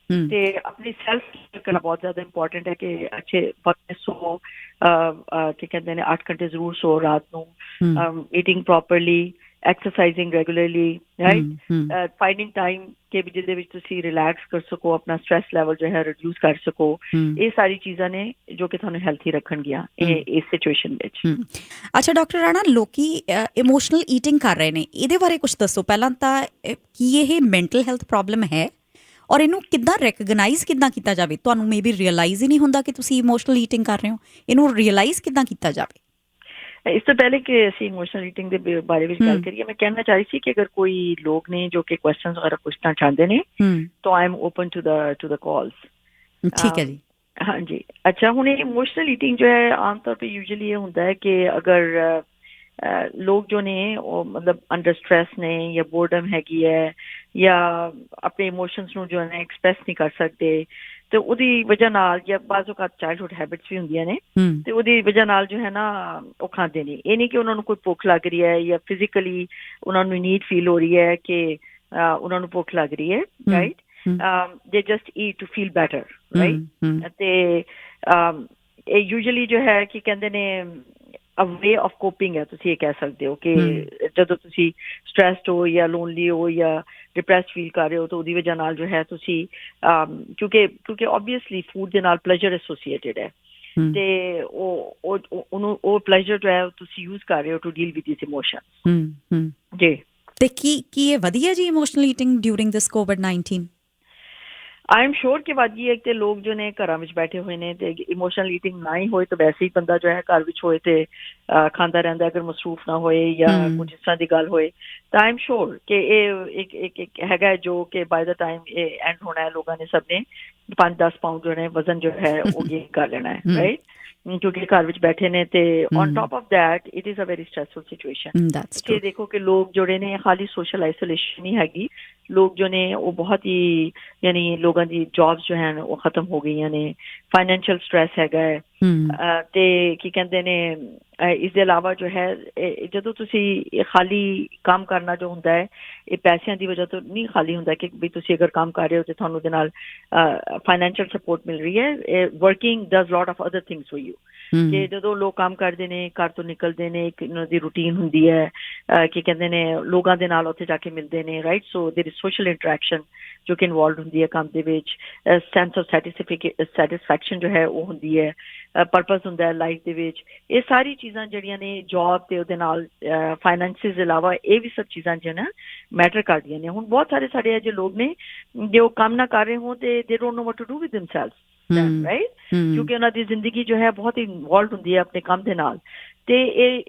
ਤੇ ਆਪਣੀ ਸੈਲਫ ਕੇਅਰ ਕਰਨਾ ਬਹੁਤ ਜ਼ਿਆਦਾ ਇੰਪੋਰਟੈਂਟ ਹੈ ਕਿ ਅੱਛੇ ਵਕਤ ਸੋ, ਕੀ ਕਹਿੰਦੇ ਨੇ 8 ਘੰਟੇ ਜ਼ਰੂਰ ਸੋ ਰਾਤ ਨੂੰ, eating properly, exercising regularly, right? Finding time ਕਿ ਜਿਹਦੇ ਵਿੱਚ ਤੁਸੀਂ ਰਿਲੈਕਸ ਕਰ ਸਕੋ, ਆਪਣਾ ਸਟ੍ਰੈਸ ਲੈਵਲ ਜੋ ਹੈ ਰਿਡਿਊਸ ਕਰ ਸਕੋ। ਇਹ ਸਾਰੀ ਚੀਜ਼ਾਂ ਨੇ ਜੋ ਕਿ ਤੁਹਾਨੂੰ ਹੈਲਥੀ ਰੱਖਣਗੀਆਂ ਇਸ ਸਿਚੁਏਸ਼ਨ ਵਿੱਚ। ਅੱਛਾ ਡਾਕਟਰ ਰਾਣਾ, ਲੋਕੀ ਇਮੋਸ਼ਨਲ ਈਟਿੰਗ ਕਰ ਰਹੇ ਨੇ, ਇਹਦੇ ਬਾਰੇ ਕੁਝ ਦੱਸੋ। ਪਹਿਲਾਂ ਤਾਂ ਕੀ ਇਹ ਮੈਂਟਲ ਹੈਲਥ ਪ੍ਰੋਬਲਮ ਹੈ, ਔਰ ਇਹਨੂੰ ਕਿੱਦਾਂ ਰੈਕਗਨਾਈਜ਼ ਕਿੱਦਾਂ ਕੀਤਾ ਜਾਵੇ? ਤੁਹਾਨੂੰ ਮੇਬੀ ਰਿਅਲਾਈਜ਼ ਹੀ ਨਹੀਂ ਹੁੰਦਾ ਕਿ ਤੁਸੀਂ ਇਮੋਸ਼ਨਲ ਈਟਿੰਗ ਕਰ ਰਹੇ ਹੋ, ਇਹਨੂੰ ਰਿਅਲਾਈਜ਼ ਕਿੱਦਾਂ ਕੀਤਾ ਜਾਵੇ? ਇਸ ਤੋਂ ਪਹਿਲੇ ਕਿ ਅਸੀਂ ਇਮੋਸ਼ਨਲ ਈਟਿੰਗ ਦੇ ਬਾਰੇ ਵਿੱਚ ਗੱਲ ਕਰੀਏ, ਮੈਂ ਕਹਿਣਾ ਚਾਹ ਰਹੀ ਸੀ ਕਿ ਅਗਰ ਕੋਈ ਲੋਕ ਨੇ ਜੋ ਕਿ ਕੁਐਸਚਨਸ ਵਗੈਰਾ ਪੁੱਛਣਾ ਚਾਹੁੰਦੇ ਨੇ, ਤਾਂ I am open to the calls. ਠੀਕ ਹੈ ਜੀ। ਹਾਂਜੀ, ਅੱਛਾ, ਹੁਣ ਇਹ ਇਮੋਸ਼ਨਲ ਈਟਿੰਗ ਜੋ ਹੈ ਆਮ ਤੌਰ 'ਤੇ ਯੂਜਲੀ ਇਹ ਹੁੰਦਾ ਹੈ ਕਿ ਅਗਰ ਲੋਕ ਜੋ ਨੇ ਉਹ ਮਤਲਬ ਅੰਡਰ ਸਟ੍ਰੈਸ ਨੇ, ਜਾਂ ਬੋਰਡਮ ਹੈਗੀ ਹੈ, ਜਾਂ ਆਪਣੇ ਇਮੋਸ਼ਨਸ ਨੂੰ ਜੋ ਹੈ ਐਕਸਪ੍ਰੈਸ ਨਹੀਂ ਕਰ ਸਕਦੇ, ਤੇ ਉਹਦੀ ਵਜ੍ਹਾ ਨਾਲ, ਜਾਂ ਬਾਅਦ ਔਕਾਤ ਚਾਈਲਡਹੁੱਡ ਹੈਬਿਟਸ ਵੀ ਹੁੰਦੀਆਂ ਨੇ, ਤੇ ਉਹਦੀ ਵਜ੍ਹਾ ਨਾਲ ਜੋ ਹੈ ਨਾ ਉਹ ਖਾਂਦੇ ਨੇ। ਇਹ ਨਹੀਂ ਕਿ ਉਹਨਾਂ ਨੂੰ ਕੋਈ ਭੁੱਖ ਲੱਗ ਰਹੀ ਹੈ ਜਾਂ ਫਿਜ਼ੀਕਲੀ ਉਹਨਾਂ ਨੂੰ ਨੀਡ ਫੀਲ ਹੋ ਰਹੀ ਹੈ ਕਿ ਉਹਨਾਂ ਨੂੰ ਭੁੱਖ ਲੱਗ ਰਹੀ ਹੈ, right? they just eat to feel better, right? ਤੇ ਇਹ ਯੂਜਲੀ ਜੋ ਹੈ ਕੀ ਕਹਿੰਦੇ ਨੇ ਵੇ ਆਫ ਕੋਪਿੰਗ ਹੈ, ਤੁਸੀਂ ਇਹ ਕਹਿ ਸਕਦੇ ਹੋ ਕਿ ਜਦੋਂ ਤੁਸੀਂ ਸਟ੍ਰੈਸਡ ਹੋ ਜਾਂ ਲੋਨਲੀ ਹੋ ਜਾਂ ਡਿਪਰੈਸਡ ਫੀਲ ਕਰ ਰਹੇ ਹੋ ਤਾਂ ਉਹਦੀ ਵਜ੍ਹਾ ਨਾਲ ਜੋ ਹੈ ਤੁਸੀਂ ਕਿਉਂਕਿ ਓਬਵੀਅਸਲੀ ਫੂਡ ਦੇ ਨਾਲ ਪਲੇਜ਼ਰ ਐਸੋਸੀਏਟਿਡ ਹੈ ਤੇ ਉਹ ਪਲੇਜ਼ਰ ਜੋ ਹੈ ਤੁਸੀਂ ਯੂਜ਼ ਕਰ ਰਹੇ ਹੋ to deal with this emotion. ਜੀ ਤੇ ਕੀ ਇਹ ਵਧੀਆ ਜੀ ਇਮੋਸ਼ਨਲ ਈਟਿੰਗ ਡਿਊਰਿੰਗ ਦਿਸ ਕੋਵਿਡ-19? ਆਈ ਐਮ ਸ਼ੋਰ ਕਿ ਵਾਜੀ ਇੱਕ ਤੇ ਲੋਕ ਜੋ ਨੇ ਘਰਾਂ ਵਿੱਚ ਬੈਠੇ ਹੋਏ ਨੇ ਤੇ ਇਮੋਸ਼ਨਲ ਈਟਿੰਗ ਨਾ ਹੀ ਹੋਏ ਤਾਂ ਵੈਸੇ ਹੀ ਬੰਦਾ ਜੋ ਹੈ ਘਰ ਵਿੱਚ ਹੋਏ ਤੇ ਖਾਂਦਾ ਰਹਿੰਦਾ, ਅਗਰ ਮਸਰੂਫ ਨਾ ਹੋਏ ਜਾਂ ਕੁਝ ਇਸ ਤਰ੍ਹਾਂ ਦੀ ਗੱਲ ਹੋਏ ਤਾਂ ਆਈ ਐਮ ਸ਼ੋਰ ਕਿ ਇਹ ਇੱਕ ਹੈਗਾ ਜੋ ਕਿ ਬਾਏ ਦਾ ਟਾਈਮ ਇਹ ਐਂਡ ਹੋਣਾ ਹੈ, ਲੋਕਾਂ ਨੇ ਸਭ ਨੇ 5-10 ਪਾਉਂਡ ਜੋ ਨੇ ਵਜ਼ਨ ਜੋ ਹੈ ਉਹ ਗੇਨ ਕਰ ਲੈਣਾ ਹੈ, ਰਾਈਟ, ਕਿਉਂਕਿ ਘਰ ਵਿੱਚ ਬੈਠੇ ਨੇ ਤੇ on top of that it is a very stressful situation. ਤੇ ਦੇਖੋ ਕਿ ਲੋਕ ਜਿਹੜੇ ਨੇ ਖਾਲੀ ਸੋਸ਼ਲ ਆਈਸੋਲੇਸ਼ਨ ਨਹੀਂ ਹੈਗੀ, ਲੋਕ ਜੋ ਨੇ ਉਹ ਬਹੁਤ ਹੀ ਯਾਨੀ ਲੋਕਾਂ ਦੀ ਜੌਬਸ ਜੋ ਹਨ ਉਹ ਖਤਮ ਹੋ ਗਈਆਂ ਨੇ, ਫਾਈਨੈਂਸ਼ੀਅਲ ਸਟ੍ਰੈਸ ਹੈਗਾ ਹੈ ਤੇ ਕੀ ਕਹਿੰਦੇ ਨੇ ਇਸ ਦੇ ਇਲਾਵਾ ਜੋ ਹੈ ਜਦੋਂ ਤੁਸੀਂ ਖਾਲੀ ਕੰਮ ਕਰਨਾ ਜੋ ਹੁੰਦਾ ਹੈ ਇਹ ਪੈਸਿਆਂ ਦੀ ਵਜ੍ਹਾ ਤੋਂ ਨਹੀਂ ਖਾਲੀ ਹੁੰਦਾ ਕਿ ਵੀ ਤੁਸੀਂ ਅਗਰ ਕੰਮ ਕਰ ਰਹੇ ਹੋ ਤੇ ਤੁਹਾਨੂੰ ਉਹਦੇ ਨਾਲ ਫਾਈਨੈਂਸ਼ੀਅਲ ਸਪੋਰਟ ਮਿਲ ਰਹੀ ਹੈ। Working does lot of other things for you ਕਿ ਜਦੋਂ ਲੋਕ ਕੰਮ ਕਰਦੇ ਨੇ, ਘਰ ਤੋਂ ਨਿਕਲਦੇ ਨੇ, ਇੱਕ ਉਹਨਾਂ ਦੀ ਰੂਟੀਨ ਹੁੰਦੀ ਹੈ, ਕੀ ਕਹਿੰਦੇ ਨੇ ਲੋਕਾਂ ਦੇ ਨਾਲ ਉੱਥੇ ਜਾ ਕੇ ਮਿਲਦੇ ਨੇ, right, so there is social interaction ਜੋ ਕਿ ਇਨਵੋਲਵਡ ਹੁੰਦੀ ਹੈ ਕੰਮ ਦੇ ਵਿੱਚ, ਸੈਂਸ ਆਫ ਸੈਟਿਸਫੈਕਸ਼ਨ ਜੋ ਹੈ ਉਹ ਹੁੰਦੀ ਹੈ, ਪਰਪਸ ਹੁੰਦਾ ਹੈ ਲਾਈਫ ਦੇ ਵਿੱਚ। ਇਹ ਸਾਰੀ ਚੀਜ਼ਾਂ ਜਿਹੜੀਆਂ ਨੇ ਜੌਬ ਤੇ ਉਹਦੇ ਨਾਲ ਫਾਈਨੈਂਸਿਸ ਦੇ ਇਲਾਵਾ ਇਹ ਵੀ ਸਭ ਚੀਜ਼ਾਂ ਜੋ ਨਾ ਮੈਟਰ ਕਰਦੀਆਂ ਨੇ। ਹੁਣ ਬਹੁਤ ਸਾਰੇ ਸਾਡੇ ਅਜੇ ਲੋਕ ਨੇ ਜੋ ਕੰਮ ਨਾ ਕਰ ਰਹੇ ਹੋਣ ਤੇ they don't know what to do with themselves, right, ਕਿਉਂਕਿ ਉਹਨਾਂ ਦੀ ਜ਼ਿੰਦਗੀ ਜੋ ਹੈ ਬਹੁਤ ਹੀ ਇਨਵੋਲਵਡ ਹੁੰਦੀ ਹੈ ਆਪਣੇ ਕੰਮ ਦੇ ਨਾਲ। ਤੇ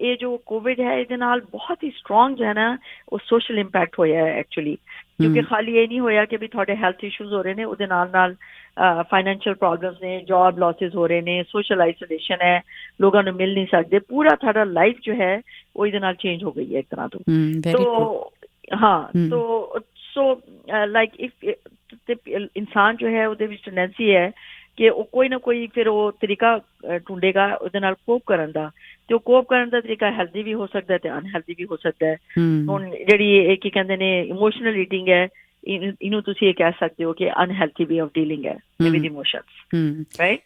ਇਹ ਜੋ ਕੋਵਿਡ ਹੈ ਇਹਦੇ ਨਾਲ ਬਹੁਤ ਹੀ ਸਟਰੋਂਗ ਜੋ ਹੈ ਨਾ ਉਹ ਸੋਸ਼ਲ ਇੰਪੈਕਟ ਹੋਇਆ ਹੈ ਐਕਚੁਅਲੀ, ਕਿਉਂਕਿ ਖਾਲੀ ਇਹ ਨਹੀਂ ਹੋਇਆ ਕਿ ਵੀ ਤੁਹਾਡੇ ਹੈਲਥ ਇਸ਼ੂਜ਼ ਹੋ ਰਹੇ ਨੇ, ਉਹਦੇ ਨਾਲ ਫਾਈਨੈਂਸ਼ੀਅਲ ਪ੍ਰੋਬਲਮਸ ਨੇ, ਜੌਬ ਲਾਸਿਸ ਹੋ ਰਹੇ ਨੇ, ਸੋਸ਼ਲ ਆਈਸੋਲੇਸ਼ਨ ਹੈ, ਲੋਕਾਂ ਨੂੰ ਮਿਲ ਨਹੀਂ ਸਕਦੇ, ਪੂਰਾ ਤੁਹਾਡਾ ਲਾਈਫ ਜੋ ਹੈ ਉਹ ਇਹਦੇ ਨਾਲ ਚੇਂਜ ਹੋ ਗਈ ਹੈ ਇੱਕ ਤਰ੍ਹਾਂ ਤੋਂ। ਸੋ ਲਾਈਕ ਇਨਸਾਨ ਜੋ ਹੈ ਉਹਦੇ ਵਿੱਚ ਟੈਂਡੈਂਸੀ ਹੈ ਕਿ ਉਹ ਕੋਈ ਨਾ ਕੋਈ ਫਿਰ ਉਹ ਤਰੀਕਾ ਢੂੰਡੇਗਾ ਉਹਦੇ ਨਾਲ ਕੋਪ ਕਰਨ ਦਾ, ਤੇ ਉਹ ਕੋਪ ਕਰਨ ਦਾ ਤਰੀਕਾ ਹੈਲਦੀ ਵੀ ਹੋ ਸਕਦਾ ਤੇ ਅਨਹੈਲਦੀ ਵੀ ਹੋ ਸਕਦਾ ਹੈ। ਹੁਣ ਜਿਹੜੀ ਇਹ ਕੀ ਕਹਿੰਦੇ ਨੇ ਇਮੋਸ਼ਨਲ ਈਟਿੰਗ ਹੈ, ਇਹਨੂੰ ਤੁਸੀਂ ਇਹ ਕਹਿ ਸਕਦੇ ਹੋ ਕਿ ਅਨਹੈਲਦੀ ਵੇ ਆਫ ਡੀਲਿੰਗ ਹੈ with emotions, right.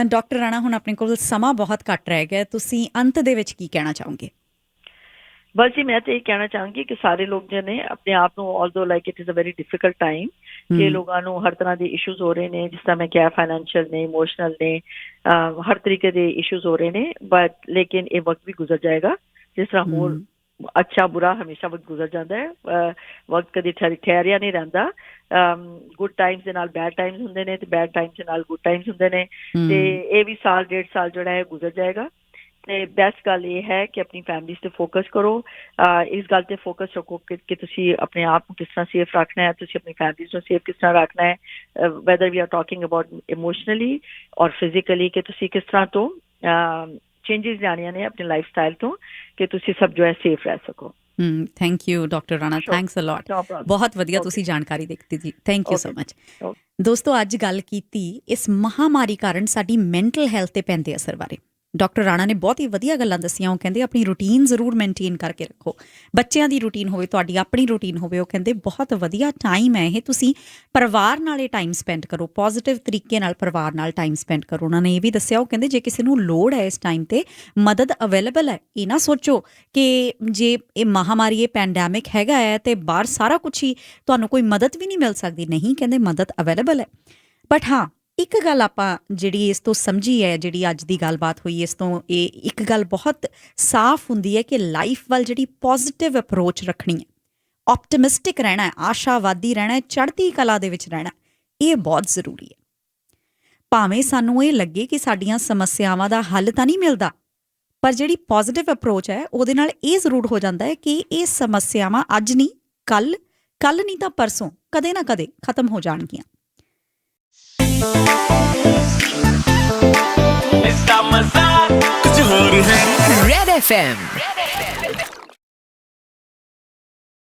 Doctor Rana, ਹੁਣ ਆਪਣੇ ਕੋਲ ਸਮਾਂ ਬਹੁਤ ਘੱਟ ਰਹਿ ਗਿਆ, ਤੁਸੀਂ ਅੰਤ ਦੇ ਵਿੱਚ ਕੀ ਕਹਿਣਾ ਚਾਹੋਗੇ? ਬਸ ਜੀ ਮੈਂ ਤਾਂ ਇਹ ਕਹਿਣਾ ਚਾਹਾਂਗੀ ਕਿ ਸਾਰੇ ਲੋਕ ਜੋ ਨੇ ਆਪਣੇ ਆਪ ਨੂੰ, although like it is a very difficult time ਕਿ ਲੋਕਾਂ ਨੂੰ ਹਰ ਤਰ੍ਹਾਂ ਦੇ ਇਸ਼ੂਜ਼ ਹੋ ਰਹੇ ਨੇ, ਜਿਸ ਤਰ੍ਹਾਂ ਮੈਂ ਕਿਹਾ ਫਾਈਨੈਂਸ਼ੀਅਲ ਨੇ, ਇਮੋਸ਼ਨਲ ਨੇ, ਹਰ ਤਰੀਕੇ ਦੇ ਇਸ਼ੂਜ਼ ਹੋ ਰਹੇ ਨੇ, ਬਟ ਲੇਕਿਨ ਇਹ ਵਕਤ ਵੀ ਗੁਜ਼ਰ ਜਾਏਗਾ, ਜਿਸ ਤਰ੍ਹਾਂ ਹੋਰ ਅੱਛਾ ਬੁਰਾ ਹਮੇਸ਼ਾ ਵਕਤ ਗੁਜ਼ਰ ਜਾਂਦਾ ਹੈ, ਵਕਤ ਕਦੀ ਠਹਿਰਿਆ ਨਹੀਂ ਰਹਿੰਦਾ। ਗੁੱਡ ਟਾਈਮਸ ਦੇ ਨਾਲ ਬੈਡ ਟਾਈਮਸ ਹੁੰਦੇ ਨੇ ਤੇ ਬੈਡ ਟਾਈਮਸ ਦੇ ਨਾਲ ਗੁੱਡ ਟਾਈਮਸ ਹੁੰਦੇ ਨੇ, ਤੇ ਇਹ ਵੀ ਸਾਲ 1.5 ਸਾਲ ਜਿਹੜਾ ਹੈ ਗੁਜ਼ਰ ਜਾਏਗਾ। ਤੇ ਬੈਸਟ ਗੱਲ ਇਹ ਹੈ ਕਿ ਆਪਣੀ ਫੈਮਿਲੀਜ਼ ਤੇ ਫੋਕਸ ਕਰੋ, ਇਸ ਗੱਲ ਤੇ ਫੋਕਸ ਰੱਖੋ ਕਿ ਤੁਸੀਂ ਆਪਣੇ ਆਪ ਨੂੰ ਕਿਸ ਤਰ੍ਹਾਂ ਸੇਫ ਰੱਖਣਾ ਹੈ, ਤੁਸੀਂ ਆਪਣੀ ਫੈਮਿਲੀਜ਼ ਨੂੰ ਸੇਫ ਕਿਸ ਤਰ੍ਹਾਂ ਰੱਖਣਾ ਹੈ, whether we are talking about emotionally or physically, ਕਿ ਤੁਸੀਂ ਕਿਸ ਤਰ੍ਹਾਂ ਤੋਂ ਚੇਂਜਿਸ ਲਿਆਉਣੀਆਂ ਨੇ ਆਪਣੇ ਲਾਈਫ ਸਟਾਈਲ ਤੋਂ ਕਿ ਤੁਸੀਂ ਸਭ ਜੋ ਹੈ ਸੇਫ ਰਹਿ ਸਕੋ। Thank you doctor Rana, thanks a lot, ਬਹੁਤ ਵਧੀਆ ਤੁਸੀਂ ਜਾਣਕਾਰੀ ਦਿੱਤੀ ਜੀ, ਥੈਂਕ ਯੂ ਸੋ ਮਚ। ਦੋਸਤੋ, ਅੱਜ ਗੱਲ ਕੀਤੀ ਇਸ ਮਹਾਮਾਰੀ ਕਾਰਨ ਸਾਡੀ ਮੈਂਟਲ ਹੈਲਥ ਤੇ ਪੈਂਦੇ ਅਸਰ ਬਾਰੇ। ਡਾਕਟਰ ਰਾਣਾ ਨੇ ਬਹੁਤ ਹੀ ਵਧੀਆ ਗੱਲਾਂ ਦੱਸੀਆਂ। ਉਹ ਕਹਿੰਦੇ ਆਪਣੀ ਰੂਟੀਨ ਜ਼ਰੂਰ ਮੇਨਟੇਨ ਕਰਕੇ ਰੱਖੋ, ਬੱਚਿਆਂ ਦੀ ਰੂਟੀਨ ਹੋਵੇ, ਤੁਹਾਡੀ ਆਪਣੀ ਰੂਟੀਨ ਹੋਵੇ। ਉਹ ਕਹਿੰਦੇ ਬਹੁਤ ਵਧੀਆ ਟਾਈਮ ਹੈ ਇਹ, ਤੁਸੀਂ ਪਰਿਵਾਰ ਨਾਲ ਇਹ ਟਾਈਮ ਸਪੈਂਡ ਕਰੋ, ਪੋਜ਼ੀਟਿਵ ਤਰੀਕੇ ਨਾਲ ਪਰਿਵਾਰ ਨਾਲ ਟਾਈਮ ਸਪੈਂਡ ਕਰੋ। ਉਹਨਾਂ ਨੇ ਇਹ ਵੀ ਦੱਸਿਆ, ਉਹ ਕਹਿੰਦੇ ਜੇ ਕਿਸੇ ਨੂੰ ਲੋੜ ਹੈ ਇਸ ਟਾਈਮ 'ਤੇ ਮਦਦ ਅਵੇਲੇਬਲ ਹੈ। ਇਹ ਨਾ ਸੋਚੋ ਕਿ ਜੇ ਇਹ ਮਹਾਮਾਰੀ, ਇਹ ਪੈਂਡੈਮਿਕ ਹੈਗਾ ਹੈ ਤੇ ਬਾਹਰ ਸਾਰਾ ਕੁਛ ਹੀ ਤੁਹਾਨੂੰ ਕੋਈ ਮਦਦ ਵੀ ਨਹੀਂ ਮਿਲ ਸਕਦੀ, ਨਹੀਂ, ਕਹਿੰਦੇ ਮਦਦ ਅਵੇਲੇਬਲ ਹੈ। ਬਟ ਹਾਂ, ਇੱਕ ਗੱਲ ਆਪਾਂ ਜਿਹੜੀ ਇਸ ਤੋਂ ਸਮਝੀ ਹੈ, ਜਿਹੜੀ ਅੱਜ ਦੀ ਗੱਲਬਾਤ ਹੋਈ, ਇਸ ਤੋਂ ਇਹ ਇੱਕ ਗੱਲ ਬਹੁਤ ਸਾਫ਼ ਹੁੰਦੀ ਹੈ ਕਿ ਲਾਈਫ ਵੱਲ ਜਿਹੜੀ ਪੋਜ਼ੀਟਿਵ ਅਪਰੋਚ ਰੱਖਣੀ ਹੈ, ਆਪਟਿਮਿਸਟਿਕ ਰਹਿਣਾ ਹੈ, ਆਸ਼ਾਵਾਦੀ ਰਹਿਣਾ ਹੈ, ਚੜ੍ਹਦੀ ਕਲਾ ਦੇ ਵਿੱਚ ਰਹਿਣਾ, ਇਹ ਬਹੁਤ ਜ਼ਰੂਰੀ ਹੈ। ਭਾਵੇਂ ਸਾਨੂੰ ਇਹ ਲੱਗੇ ਕਿ ਸਾਡੀਆਂ ਸਮੱਸਿਆਵਾਂ ਦਾ ਹੱਲ ਤਾਂ ਨਹੀਂ ਮਿਲਦਾ, ਪਰ ਜਿਹੜੀ ਪੋਜ਼ੀਟਿਵ ਅਪਰੋਚ ਹੈ ਉਹਦੇ ਨਾਲ ਇਹ ਜ਼ਰੂਰ ਹੋ ਜਾਂਦਾ ਹੈ ਕਿ ਇਹ ਸਮੱਸਿਆਵਾਂ ਅੱਜ ਨਹੀਂ, ਕੱਲ੍ਹ ਨਹੀਂ ਤਾਂ ਪਰਸੋਂ ਕਦੇ ਨਾ ਕਦੇ ਖਤਮ ਹੋ ਜਾਣਗੀਆਂ। इसका मजाक कुछ और है। Red FM